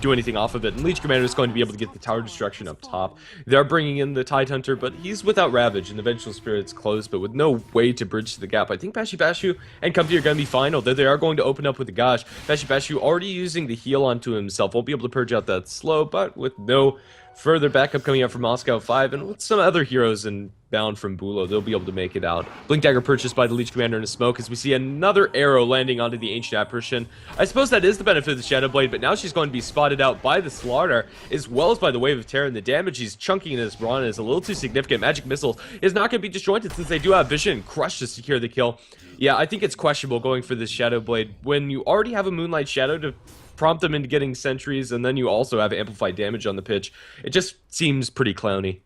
do anything off of it, and Leech Commander is going to be able to get the tower destruction up top. They're bringing in the Tidehunter, but he's without Ravage, and the Vengeful Spirit's close, but with no way to bridge the gap. I think Bashu and Company are going to be fine, although they are going to open up with the Gosh. Bashu already using the heal onto himself, won't be able to purge out that slow, but with no further backup coming out from Moscow 5, and with some other heroes bound from BUHLO, they'll be able to make it out. Blink Dagger purchased by the Leech Commander in a smoke as we see another arrow landing onto the Ancient Apparition. I suppose that is the benefit of the Shadow Blade, but now she's going to be spotted out by the Slaughter, as well as by the Wave of Terror, and the damage he's chunking in this Mirana is a little too significant. Magic Missile is not going to be disjointed since they do have Vision and Crush to secure the kill. Yeah, I think it's questionable going for this Shadow Blade when you already have a Moonlight Shadow to prompt them into getting sentries, and then you also have amplified damage on the pitch. It just seems pretty clowny.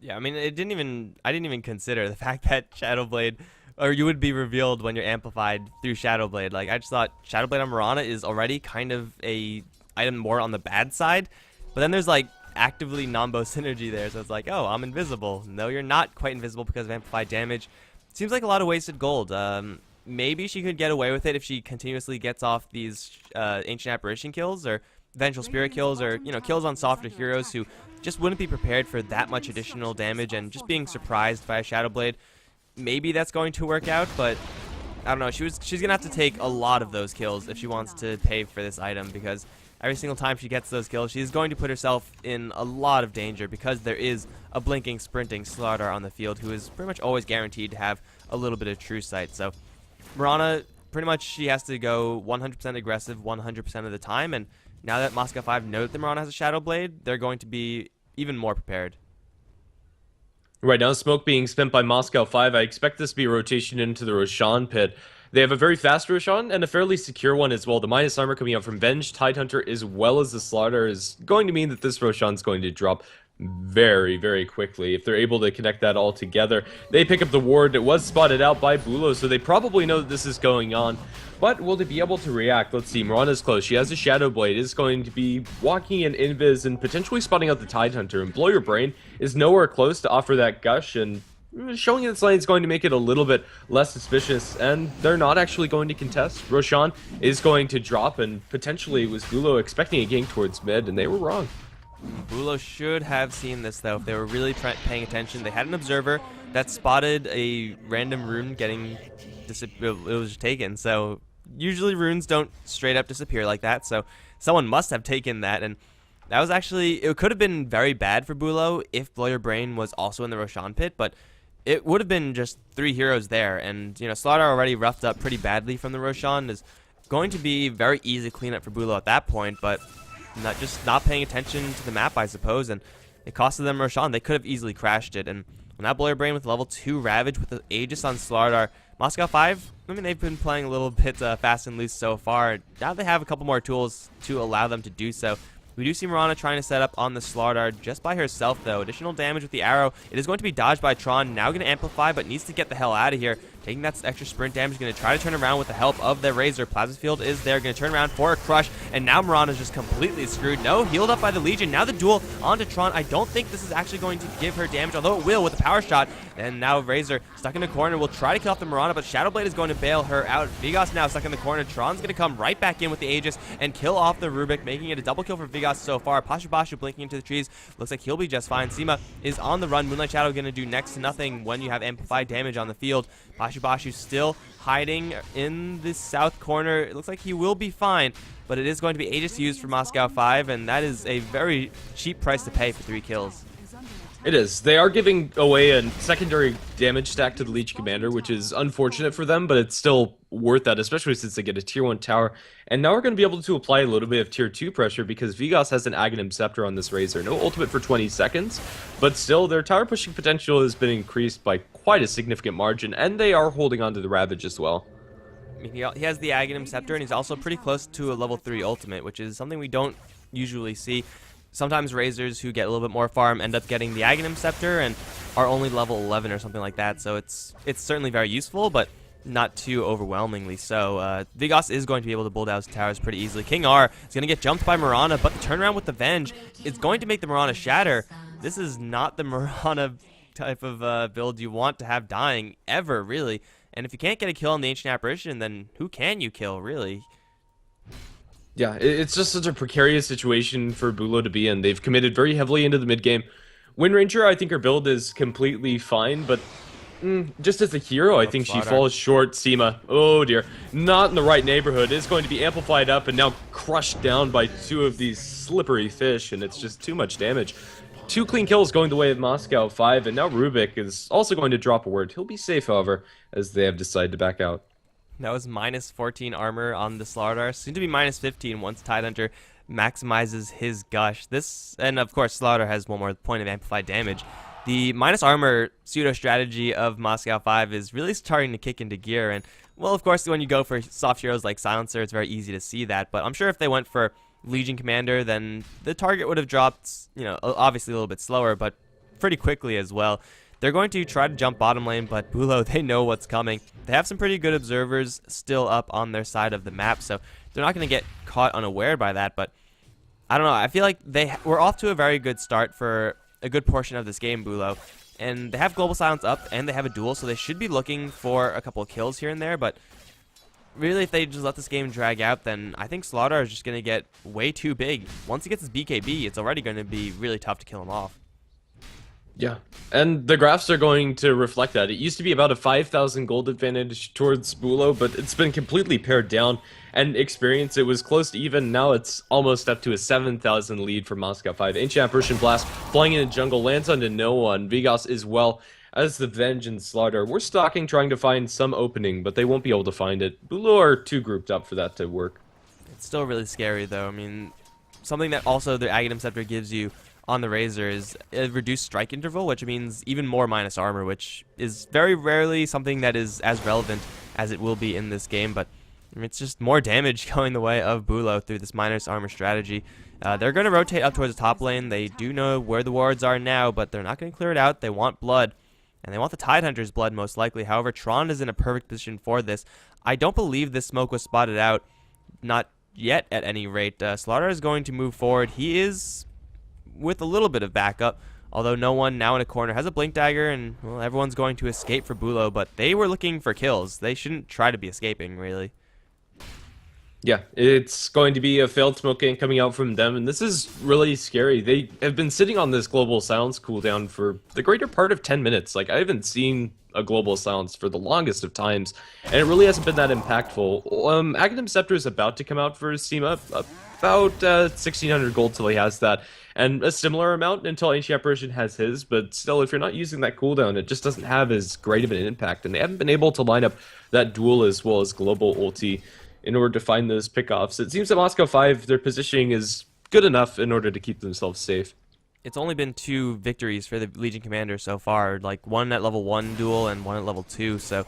Yeah, I mean, I didn't even consider the fact that Shadowblade, or you would be revealed when you're amplified through Shadowblade. Like, I just thought Shadowblade on Mirana is already kind of a item more on the bad side, but then there's like actively non-bow synergy there, so it's like, oh, I'm invisible. No, you're not quite invisible because of amplified damage. Seems like a lot of wasted gold. Maybe she could get away with it if she continuously gets off these Ancient Apparition kills, or Vengeful Spirit kills, or, you know, kills on softer heroes who just wouldn't be prepared for that much additional damage, and just being surprised by a Shadow Blade. Maybe that's going to work out, but I don't know. She's gonna have to take a lot of those kills if she wants to pay for this item, because every single time she gets those kills, she's going to put herself in a lot of danger, because there is a blinking, sprinting Slaughter on the field who is pretty much always guaranteed to have a little bit of true sight. So Mirana, pretty much she has to go 100% aggressive 100% of the time, and now that Moscow 5 know that the Mirana has a Shadow Blade, they're going to be even more prepared. Right now, smoke being spent by Moscow 5. I expect this to be a rotation into the Roshan pit. They have a very fast Roshan and a fairly secure one as well. The minus armor coming out from Venge, Tidehunter, as well as the Slaughter is going to mean that this Roshan's going to drop very, very quickly. If they're able to connect that all together, they pick up the ward. It was spotted out by BUHLO, so they probably know that this is going on. But will they be able to react? Let's see. Mirana's close. She has a Shadow Blade. Is going to be walking in Invis and potentially spotting out the Tidehunter. And Blow Your Brain is nowhere close to offer that gush, and showing this lane is going to make it a little bit less suspicious, and they're not actually going to contest. Roshan is going to drop, and potentially was BUHLO expecting a gank towards mid, and they were wrong. BUHLO should have seen this, though, if they were really paying attention. They had an observer that spotted a random rune getting it was taken, so usually runes don't straight up disappear like that, so someone must have taken that, and that was actually, it could have been very bad for BUHLO if Blow Your Brain was also in the Roshan pit, but it would have been just 3 heroes there, and, you know, Slaughter already roughed up pretty badly from the Roshan, is going to be very easy cleanup for BUHLO at that point, but not paying attention to the map, I suppose, and it costed them Roshan. They could have easily crashed it, and when that Blow Your Brain with level 2 Ravage with the Aegis on Slaughter, Moscow 5, I mean, they've been playing a little bit fast and loose so far. Now they have a couple more tools to allow them to do so. We do see Mirana trying to set up on the Slaughter just by herself, though. Additional damage with the arrow. It is going to be dodged by Tron. Now going to amplify, but needs to get the hell out of here. Taking that extra sprint damage. Going to try to turn around with the help of their Razor. Plasma Field is there. Going to turn around for a crush. And now Mirana's just completely screwed. No, healed up by the Legion. Now the duel onto Tron. I don't think this is actually going to give her damage, although it will with the power shot. And now Razor stuck in the corner. Will try to kill off the Mirana, but Shadow Blade is going to bail her out. Vigas now stuck in the corner. Tron's going to come right back in with the Aegis and kill off the Rubik, making it a double kill for Vigas so far. Bashu blinking into the trees. Looks like he'll be just fine. Seema is on the run. Moonlight Shadow going to do next to nothing when you have amplified damage on the field. Bashu still hiding in the south corner. It looks like he will be fine, but it is going to be Aegis used for Moscow 5, and that is a very cheap price to pay for 3 kills. It is. They are giving away a secondary damage stack to the Leech Commander, which is unfortunate for them, but it's still worth that, especially since they get a tier 1 tower. And now we're going to be able to apply a little bit of tier 2 pressure because Vigas has an Aghanim Scepter on this Razor. No ultimate for 20 seconds, but still their tower pushing potential has been increased by quite a significant margin, and they are holding on to the Ravage as well. I mean, he has the Aghanim Scepter, and he's also pretty close to a level 3 ultimate, which is something we don't usually see. Sometimes Razors who get a little bit more farm end up getting the Aghanim Scepter and are only level 11 or something like that, so it's certainly very useful, but not too overwhelmingly so. Vigas is going to be able to bulldoze towers pretty easily. King R is going to get jumped by Mirana, but the turnaround with the Venge is going to make the Mirana shatter. This is not the Mirana type of build you want to have dying ever, really. And if you can't get a kill on the Ancient Apparition, then who can you kill, really? Yeah, it's just such a precarious situation for BUHLO to be in. They've committed very heavily into the mid game. Wind Ranger, I think her build is completely fine, but just as a hero, I think she falls short. Seema, oh dear, not in the right neighborhood. Is going to be amplified up and now crushed down by 2 of these slippery fish, and it's just too much damage. 2 clean kills going the way of Moscow 5, and now Rubik is also going to drop a word. He'll be safe, however, as they have decided to back out. That was minus 14 armor on the Slaughter. Soon to be minus 15 once Tidehunter maximizes his gush. This, and of course, Slaughter has one more point of amplified damage. The minus armor pseudo strategy of Moscow 5 is really starting to kick into gear. And, well, of course, when you go for soft heroes like Silencer, it's very easy to see that. But I'm sure if they went for Legion Commander, then the target would have dropped, you know, obviously a little bit slower, but pretty quickly as well. They're going to try to jump bottom lane, but BUHLO, they know what's coming. They have some pretty good observers still up on their side of the map, so they're not going to get caught unaware by that, but I don't know. I feel like we're off to a very good start for a good portion of this game, BUHLO, and they have Global Silence up, and they have a duel, so they should be looking for a couple of kills here and there, but really, if they just let this game drag out, then I think Slaughter is just going to get way too big. Once he gets his BKB, it's already going to be really tough to kill him off. Yeah, and the graphs are going to reflect that. It used to be about a 5,000 gold advantage towards BUHLO, but it's been completely pared down. And experience, it was close to even. Now it's almost up to a 7,000 lead for Moscow 5. Ancient Apparition Blast flying in the jungle, lands onto no one. Vigas as well as the Venge and Slaughter. We're stalking, trying to find some opening, but they won't be able to find it. BUHLO are too grouped up for that to work. It's still really scary, though. I mean, something that also the Aghanim Scepter gives you on the Razor is a reduced strike interval, which means even more minus armor, which is very rarely something that is as relevant as it will be in this game, but it's just more damage going the way of BUHLO through this minus armor strategy. They're going to rotate up towards the top lane. They do know where the wards are now, but they're not going to clear it out. They want blood, and they want the Tidehunter's blood most likely. However, Tron is in a perfect position for this. I don't believe this smoke was spotted out, not yet at any rate. Slaughter is going to move forward. He is with a little bit of backup, although no one now in a corner has a blink dagger, and well, everyone's going to escape for BUHLO, but they were looking for kills. They shouldn't try to be escaping, really. Yeah, it's going to be a failed smoke gank coming out from them, and this is really scary. They have been sitting on this global silence cooldown for the greater part of 10 minutes. Like, I haven't seen a global silence for the longest of times, and it really hasn't been that impactful. Aghanim Scepter is about to come out for his team up, about 1,600 gold till he has that, and a similar amount until Ancient Apparition has his, but still, if you're not using that cooldown, it just doesn't have as great of an impact, and they haven't been able to line up that duel as well as global ulti in order to find those pickoffs. It seems that Moscow 5, their positioning is good enough in order to keep themselves safe. It's only been 2 victories for the Legion Commander so far, like one at level 1 duel and one at level 2, so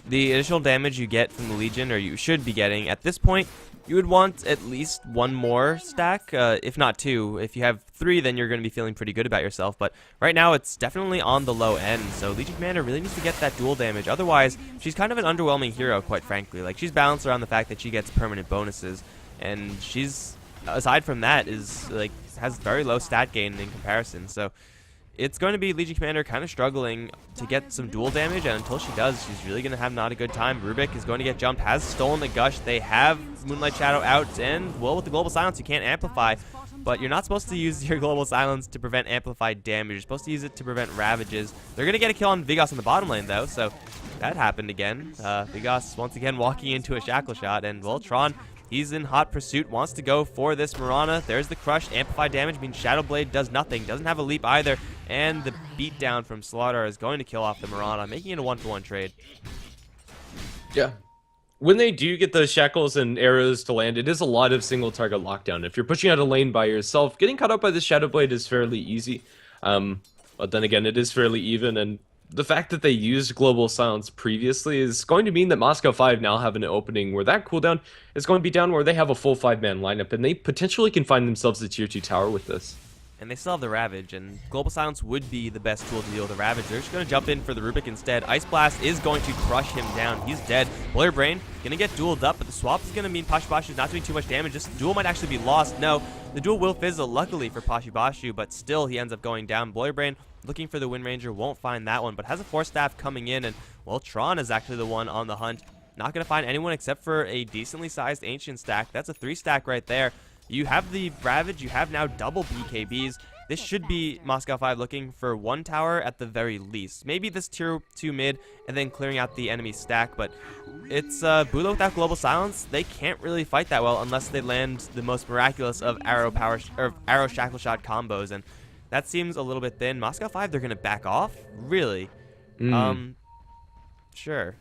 the additional damage you get from the Legion, or you should be getting, at this point, you would want at least 1 more stack, if not 2. If you have 3, then you're going to be feeling pretty good about yourself, but right now it's definitely on the low end, so Legion Commander really needs to get that dual damage. Otherwise, she's kind of an underwhelming hero, quite frankly. Like, she's balanced around the fact that she gets permanent bonuses, and she's, aside from that, is like has very low stat gain in comparison, so it's going to be Legion Commander kind of struggling to get some dual damage, and until she does, she's really going to have not a good time. Rubik is going to get jumped, has stolen the Gush. They have Moonlight Shadow out, and, well, with the Global Silence, you can't amplify, but you're not supposed to use your Global Silence to prevent amplified damage. You're supposed to use it to prevent Ravages. They're going to get a kill on Vigos in the bottom lane, though, so that happened again. Vigos, once again, walking into a Shackle Shot, and, well, Tron, he's in hot pursuit, wants to go for this Mirana. There's the crush. Amplified damage means Shadow Blade does nothing. Doesn't have a leap either. And the beatdown from Slaughter is going to kill off the Mirana, making it a 1-for-1 trade. Yeah. When they do get the shackles and arrows to land, it is a lot of single target lockdown. If you're pushing out a lane by yourself, getting caught up by the Shadow Blade is fairly easy. But then again, it is fairly even, and the fact that they used Global Silence previously is going to mean that Moscow 5 now have an opening where that cooldown is going to be down, where they have a full 5-man lineup, and they potentially can find themselves a tier 2 tower with this. And they still have the Ravage, and Global Silence would be the best tool to deal with the Ravage. They're just going to jump in for the Rubik instead. Ice Blast is going to crush him down. He's dead. Boiler Brain going to get dueled up, but the swap is going to mean Pashibashu is not doing too much damage. This duel might actually be lost. No, the duel will fizzle, luckily for Pashibashu, but still he ends up going down. Boiler Brain looking for the Wind Ranger, won't find that one, but has a Force Staff coming in, and, well, Tron is actually the one on the hunt. Not going to find anyone except for a decently sized Ancient stack. That's a 3-stack right there. You have the Ravage, you have now double BKBs. This should be Moscow 5 looking for 1 tower at the very least. Maybe this tier 2 mid and then clearing out the enemy stack, but it's BUHLO without Global Silence. They can't really fight that well unless they land the most miraculous of arrow shackle shot combos, and that seems a little bit thin. Moscow 5, they're going to back off? Really? Sure.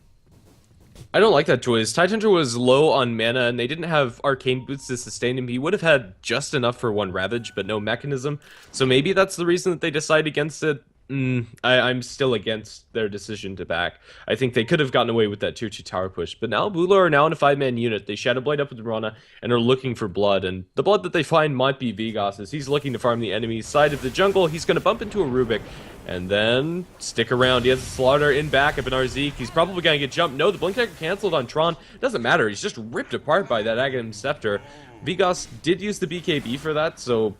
I don't like that choice. Tidehunter was low on mana, and they didn't have Arcane Boots to sustain him. He would have had just enough for 1 Ravage, but no mechanism. So maybe that's the reason that they decide against it. I'm still against their decision to back. I think they could have gotten away with that tier 2 tower push, but now BUHLO are now in a 5-man unit. They Shadow Blade up with Mirana and are looking for blood, and the blood that they find might be Vigos, as he's looking to farm the enemy side of the jungle. He's going to bump into a Rubik, and then stick around. He has a Slaughter in back of an Arzeek. He's probably going to get jumped. No, the Blink Dagger canceled on Tron. Doesn't matter. He's just ripped apart by that Aghanim Scepter. Vigos did use the BKB for that, so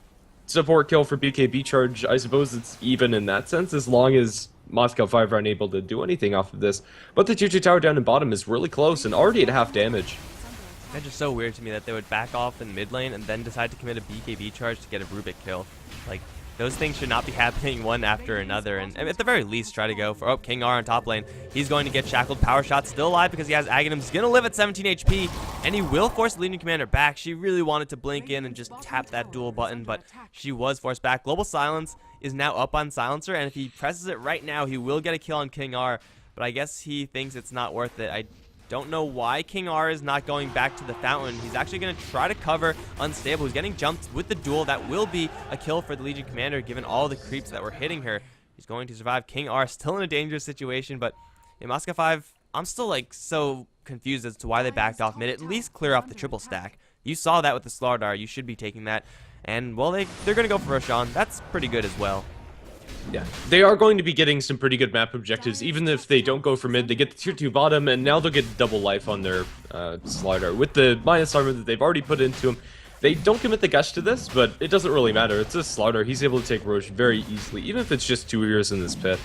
support kill for BKB charge. I suppose it's even in that sense, as long as Moscow 5 are unable to do anything off of this. But the tier 2 tower down in bottom is really close and already at half damage. That's just so weird to me that they would back off in mid lane and then decide to commit a BKB charge to get a Rubik kill. Like, those things should not be happening one after another, and at the very least try to go for, King R on top lane. He's going to get shackled. Power Shot still alive because he has Aghanim. He's going to live at 17 HP, and he will force the Legion Commander back. She really wanted to blink in and just tap that dual button, but she was forced back. Global Silence is now up on Silencer, and if he presses it right now, he will get a kill on King R, but I guess he thinks it's not worth it. I Don't know why King R is not going back to the fountain. He's actually going to try to cover Unstable. He's getting jumped with the duel. That will be a kill for the Legion Commander, given all the creeps that were hitting her. He's going to survive. King R still in a dangerous situation, but in Moscow 5, I'm still like so confused as to why they backed off mid. At least clear off the triple stack. You saw that with the Slardar. You should be taking that. And, well, they're going to go for Roshan. That's pretty good as well. Yeah, they are going to be getting some pretty good map objectives. Even if they don't go for mid, they get the tier 2 bottom, and now they'll get double life on their Slardar. With the minus armor that they've already put into him, they don't commit the gush to this, but it doesn't really matter. It's a Slardar. He's able to take Roche very easily, even if it's just 2 heroes in this pit.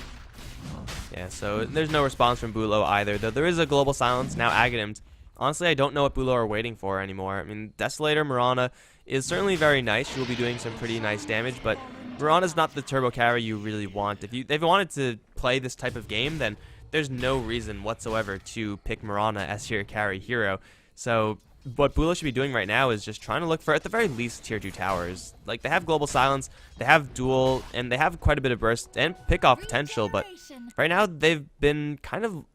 Yeah, so there's no response from BUHLO either, though there is a global silence, now Aghanims. Honestly, I don't know what BUHLO are waiting for anymore. I mean, Desolator Mirana is certainly very nice. She will be doing some pretty nice damage, but Mirana's not the turbo carry you really want. If they wanted to play this type of game, then there's no reason whatsoever to pick Mirana as your carry hero. So what BUHLO should be doing right now is just trying to look for, at the very least, tier 2 towers. Like, they have global silence, they have duel, and they have quite a bit of burst and pick-off potential, but right now they've been kind of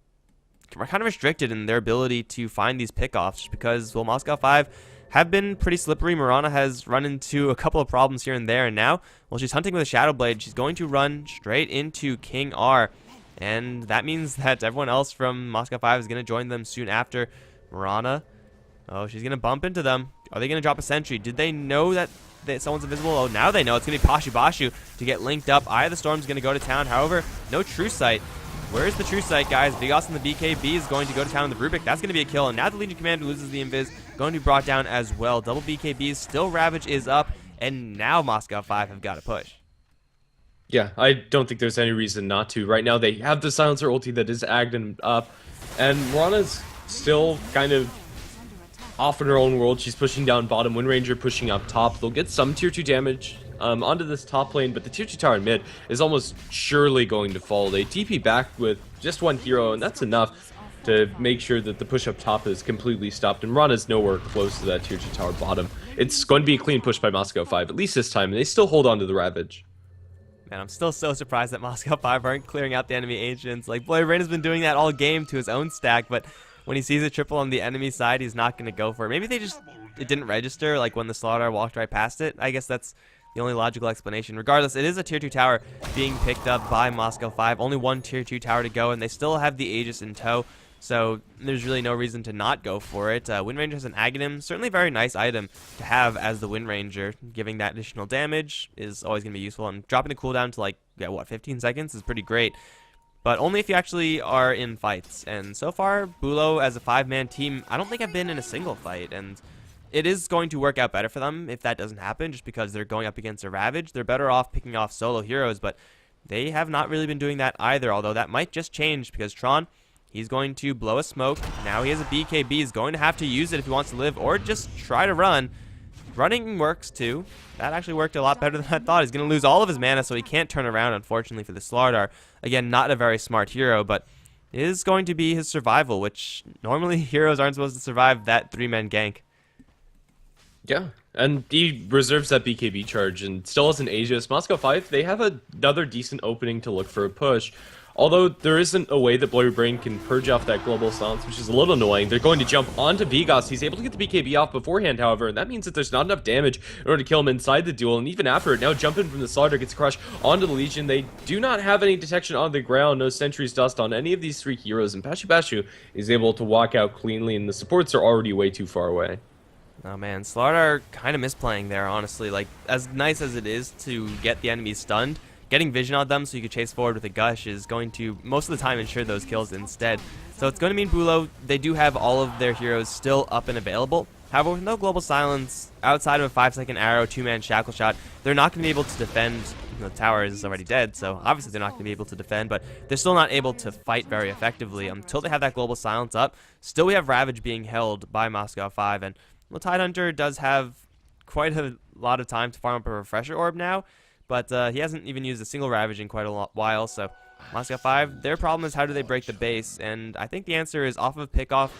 restricted in their ability to find these pickoffs because, well, Moscow 5 have been pretty slippery. Mirana has run into a couple of problems here and there, and now, well, she's hunting with a Shadow Blade. She's going to run straight into King R, and that means that everyone else from Moscow 5 is going to join them soon after. Mirana, oh, she's going to bump into them. Are they going to drop a sentry? Did they know that someone's invisible? Oh, now they know. It's going to be Bashu to get linked up. Eye of the Storm's going to go to town. However, no True Sight. Where's the True Sight, guys? Vigos and the BKB is going to go to town on the Rubik. That's going to be a kill. And now the Legion Commander loses the Invis. Going to be brought down as well. Double BKBs. Still Ravage is up. And now Moscow 5 have got to push. Yeah, I don't think there's any reason not to. Right now, they have the Silencer ulti that is Agden up. And Mirana's still kind of off in her own world. She's pushing down bottom. Wind Ranger pushing up top. They'll get some tier 2 damage onto this top lane, but the tier 2 tower in mid is almost surely going to fall. They TP back with just one hero, and that's enough to make sure that the push up top is completely stopped, and Rana's nowhere close to that tier 2 tower bottom. It's going to be a clean push by Moscow 5, at least this time, and they still hold on to the Ravage. Man, I'm still so surprised that Moscow 5 aren't clearing out the enemy Ancients. Like, boy, Rain has been doing that all game to his own stack, but when he sees a triple on the enemy side, he's not going to go for it. Maybe it didn't register, like when the Slaughter walked right past it. I guess that's the only logical explanation. Regardless, it is a tier 2 tower being picked up by Moscow 5. Only one tier 2 tower to go, and they still have the Aegis in tow, so there's really no reason to not go for it. Wind Ranger has an Aghanim. Certainly a very nice item to have as the Wind Ranger. Giving that additional damage is always going to be useful, and dropping the cooldown to, like, yeah, what, 15 seconds is pretty great. But only if you actually are in fights. And so far, BUHLO as a 5-man team, I don't think I've been in a single fight, and it is going to work out better for them if that doesn't happen, just because they're going up against a Ravage. They're better off picking off solo heroes, but they have not really been doing that either, although that might just change because Tron, he's going to blow a smoke. Now he has a BKB. He's going to have to use it if he wants to live, or just try to run. Running works too. That actually worked a lot better than I thought. He's going to lose all of his mana, so he can't turn around, unfortunately, for the Slardar. Again, not a very smart hero, but is going to be his survival, which normally heroes aren't supposed to survive that 3-man gank. Yeah, and he reserves that BKB charge and still has an Aegis. Moscow 5, they have another decent opening to look for a push. Although there isn't a way that Blurry Brain can purge off that global silence, which is a little annoying. They're going to jump onto Vigos. He's able to get the BKB off beforehand, however, and that means that there's not enough damage in order to kill him inside the duel. And even after it, now jumping from the Slaughter gets crushed onto the Legion. They do not have any detection on the ground, no sentries dust on any of these 3 heroes, and Bashu is able to walk out cleanly, and the supports are already way too far away. Oh man, Slardar kind of misplaying there, honestly. Like, as nice as it is to get the enemies stunned, getting vision on them so you can chase forward with a gush is going to, most of the time, ensure those kills instead. So it's going to mean BUHLO, they do have all of their heroes still up and available. However, with no global silence, outside of a 5-second arrow, 2-man shackle shot, they're not going to be able to defend. The tower is already dead, so obviously they're not going to be able to defend, but they're still not able to fight very effectively until they have that global silence up. Still, we have Ravage being held by Moscow 5, and well, Tidehunter does have quite a lot of time to farm up a Refresher Orb now, but he hasn't even used a single Ravage in quite a while, so Moscow 5, their problem is how do they break the base, and I think the answer is off of pickoff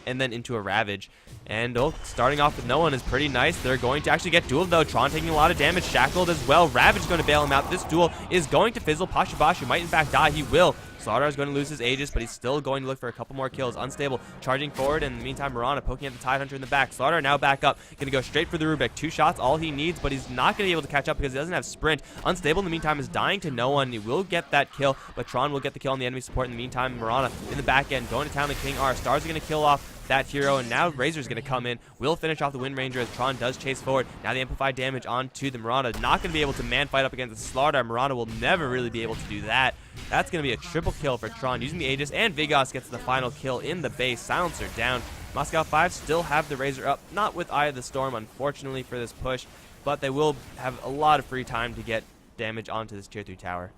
and then into a Ravage. And starting off with no one is pretty nice. They're going to actually get dueled though. Tron taking a lot of damage, shackled as well. Ravage is going to bail him out. This duel is going to fizzle. Bashu might in fact die. He will. Slaughter is going to lose his Aegis, but he's still going to look for a couple more kills. Unstable charging forward, and in the meantime, Mirana poking at the Tidehunter in the back. Slaughter now back up, going to go straight for the Rubik. 2 shots, all he needs, but he's not going to be able to catch up because he doesn't have sprint. Unstable in the meantime is dying to no one. He will get that kill, but Tron will get the kill on the enemy support. In the meantime, Mirana in the back end going to town the King R. Stars are going to kill off that hero, and now Razor's going to come in. Will finish off the Wind Ranger as Tron does chase forward. Now the amplified damage onto the Mirana. Not going to be able to man fight up against the Slaughter. Mirana will never really be able to do that. That's going to be a triple kill for Tron using the Aegis, and Vigos gets the final kill in the base. Silencer down. Moscow 5 still have the Razor up. Not with Eye of the Storm, unfortunately, for this push, but they will have a lot of free time to get damage onto this tier 3 tower.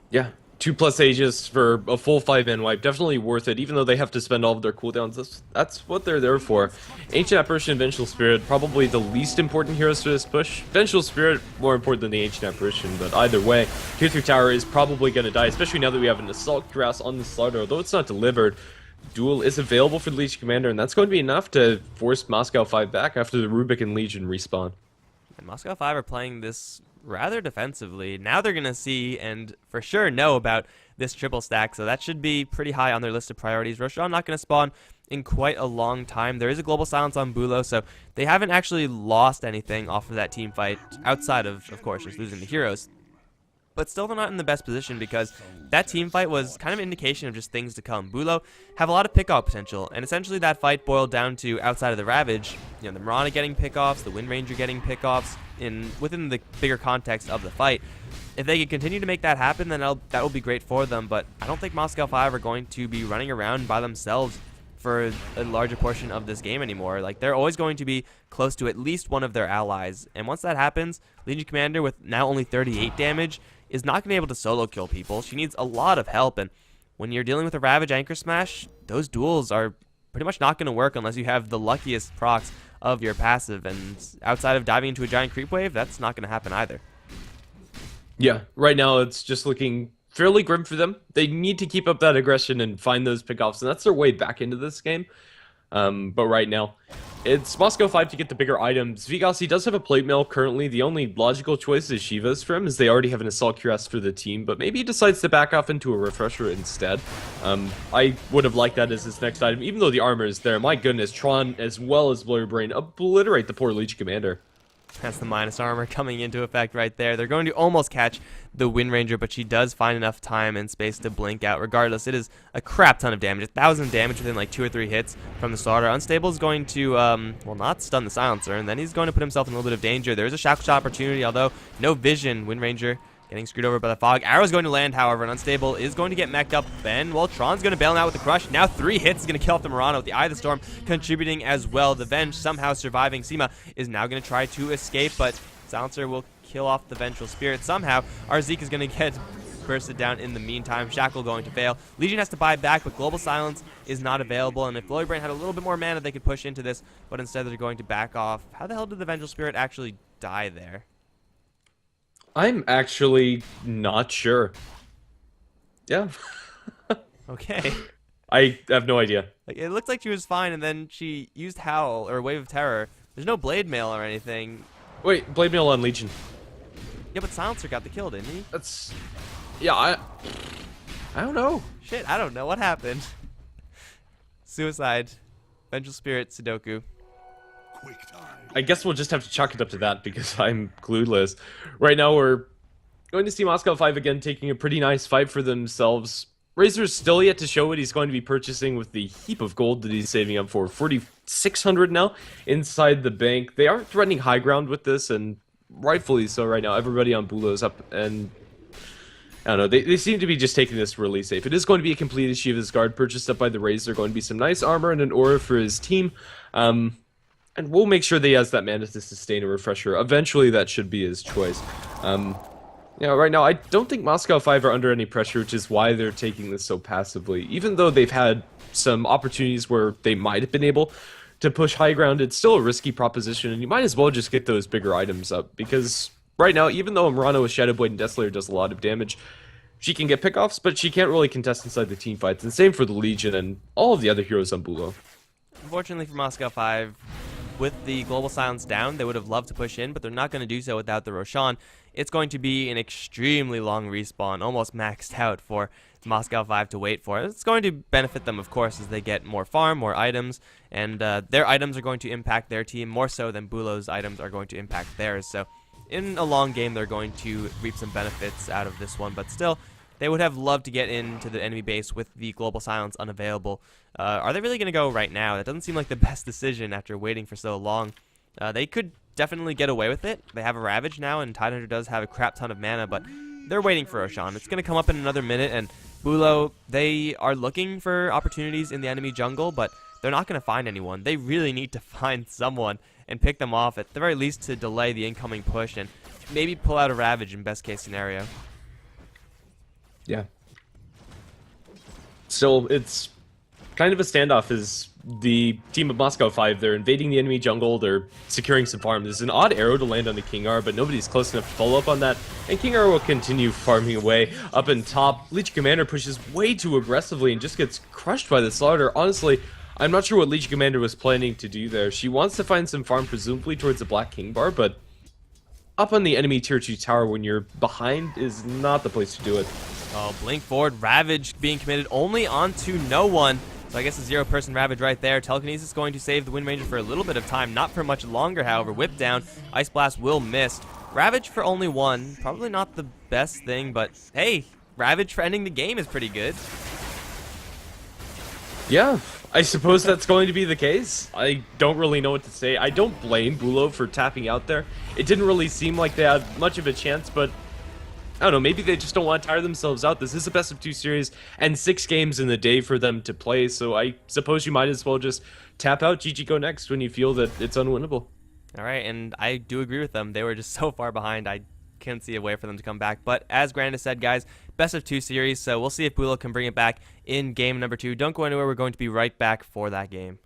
Yeah. 2+ Aegis for a full 5-man wipe, definitely worth it, even though they have to spend all of their cooldowns. That's what they're there for. Ancient Apparition and Vengeful Spirit, probably the least important heroes for this push. Vengeful Spirit, more important than the Ancient Apparition, but either way, Tier 3 tower is probably going to die, especially now that we have an Assault Cuirass on the Slaughter, although it's not delivered. Duel is available for the Legion Commander, and that's going to be enough to force Moscow 5 back after the Rubik and Legion respawn. And Moscow 5 are playing this rather defensively. Now they're going to see and for sure know about this triple stack, so that should be pretty high on their list of priorities. Roshan not going to spawn in quite a long time. There is a global silence on BUHLO, so they haven't actually lost anything off of that team fight outside of course, just losing the heroes. But still, they're not in the best position because that team fight was kind of an indication of just things to come. BUHLO have a lot of pick-off potential, and essentially that fight boiled down to, outside of the Ravage, you know, the Mirana getting pick-offs, the Wind Ranger getting pick-offs within the bigger context of the fight. If they can continue to make that happen, then that will be great for them, but I don't think Moscow 5 are going to be running around by themselves for a larger portion of this game anymore. Like, they're always going to be close to at least one of their allies, and once that happens, Legion Commander with now only 38 damage is not going to be able to solo kill people. She needs a lot of help, and when you're dealing with a Ravage Anchor Smash, those duels are pretty much not going to work unless you have the luckiest procs of your passive, and outside of diving into a giant creep wave, that's not going to happen either. Yeah, right now it's just looking fairly grim for them. They need to keep up that aggression and find those pickoffs, and that's their way back into this game. But right now, it's Moscow 5 to get the bigger items. Vigos, he does have a plate mail currently. The only logical choice is Shiva's for him, as they already have an Assault Cuirass for the team, but maybe he decides to back off into a Refresher instead. I would have liked that as his next item, even though the armor is there. My goodness, Tron as well as Blurry Brain obliterate the poor Legion Commander. That's the minus armor coming into effect right there. They're going to almost catch the Wind Ranger, but she does find enough time and space to blink out. Regardless, it is a crap ton of damage. 1,000 damage within like 2 or 3 hits from the Slaughter. Unstable is going to, well, not stun the Silencer, and then he's going to put himself in a little bit of danger. There is a shackle shot opportunity, although no vision. Wind Ranger getting screwed over by the fog. Arrow's going to land, however, and Unstable is going to get mech'd up. Then, well, Tron's going to bail him out with the Crush. Now 3 hits is going to kill off the Mirana with the Eye of the Storm contributing as well. The Venge somehow surviving. Seema is now going to try to escape, but Silencer will kill off the Vengeful Spirit. Somehow, our Zeke is going to get bursted down in the meantime. Shackle going to fail. Legion has to buy back, but Global Silence is not available, and if Blurry Brain had a little bit more mana, they could push into this, but instead they're going to back off. How the hell did the Vengeful Spirit actually die there? I'm actually not sure. Yeah. Okay. I have no idea. Like, it looked like she was fine, and then she used Howl, or Wave of Terror. There's no Blade Mail or anything. Wait, Blade Mail on Legion. Yeah, but Silencer got the kill, didn't he? That's... Yeah, I don't know. Shit, I don't know. What happened? Suicide. Vengeful Spirit, Sudoku. I guess we'll just have to chalk it up to that because I'm clueless. Right now we're going to see Moscow 5 again taking a pretty nice fight for themselves. Razor's still yet to show what he's going to be purchasing with the heap of gold that he's saving up for. 4,600 now inside the bank. They aren't threatening high ground with this, and rightfully so right now. Everybody on BUHLO is up, and I don't know, they seem to be just taking this really safe. It is going to be a completed Shiva's Guard purchased up by the Razor. Going to be some nice armor and an aura for his team. And we'll make sure that he has that mana to sustain a Refresher. Eventually, that should be his choice. Yeah, right now, I don't think Moscow 5 are under any pressure, which is why they're taking this so passively. Even though they've had some opportunities where they might have been able to push high ground, it's still a risky proposition, and you might as well just get those bigger items up. Because right now, even though Mirana with Shadow Blade and Deathslayer does a lot of damage, she can get pickoffs, but she can't really contest inside the team fights. And same for the Legion and all of the other heroes on BUHLO. Unfortunately for Moscow 5, with the Global Silence down, they would have loved to push in, but they're not going to do so without the Roshan it's going to be an extremely long respawn, almost maxed out for Moscow 5 to wait for. It's going to benefit them, of course, as they get more farm, more items, and their items are going to impact their team more so than BUHLO's items are going to impact theirs. So in a long game, they're going to reap some benefits out of this one, but still, they would have loved to get into the enemy base with the global silence unavailable. Are they really going to go right now? That doesn't seem like the best decision after waiting for so long. They could definitely get away with it. They have a Ravage now, and Tidehunter does have a crap ton of mana, but they're waiting for Oshan. It's going to come up in another minute, and BUHLO, they are looking for opportunities in the enemy jungle, but they're not going to find anyone. They really need to find someone and pick them off, at the very least to delay the incoming push and maybe pull out a Ravage in best case scenario. Yeah. Still, it's kind of a standoff as the team of Moscow 5, they're invading the enemy jungle, they're securing some farm. There's an odd arrow to land on the King R, but nobody's close enough to follow up on that, and King R will continue farming away. Up in top, Legion Commander pushes way too aggressively and just gets crushed by the Slaughter. Honestly, I'm not sure what Legion Commander was planning to do there. She wants to find some farm, presumably towards the Black King Bar, but up on the enemy tier 2 tower when you're behind is not the place to do it. Oh, blink forward, Ravage being committed only onto no one. So I guess a 0-person Ravage right there. Telekinesis going to save the Wind Ranger for a little bit of time, not for much longer, however. Whip down, Ice Blast will miss. Ravage for only one, probably not the best thing, but hey, Ravage for ending the game is pretty good. Yeah, I suppose that's going to be the case. I don't really know what to say. I don't blame BUHLO for tapping out there. It didn't really seem like they had much of a chance, but I don't know, maybe they just don't want to tire themselves out. This is a best of 2 series and 6 games in the day for them to play, so I suppose you might as well just tap out, GG go next when you feel that it's unwinnable. All right, and I do agree with them. They were just so far behind, I can't see a way for them to come back. But as Grandis said, guys, best of 2 series, so we'll see if BUHLO can bring it back in game number 2. Don't go anywhere, we're going to be right back for that game.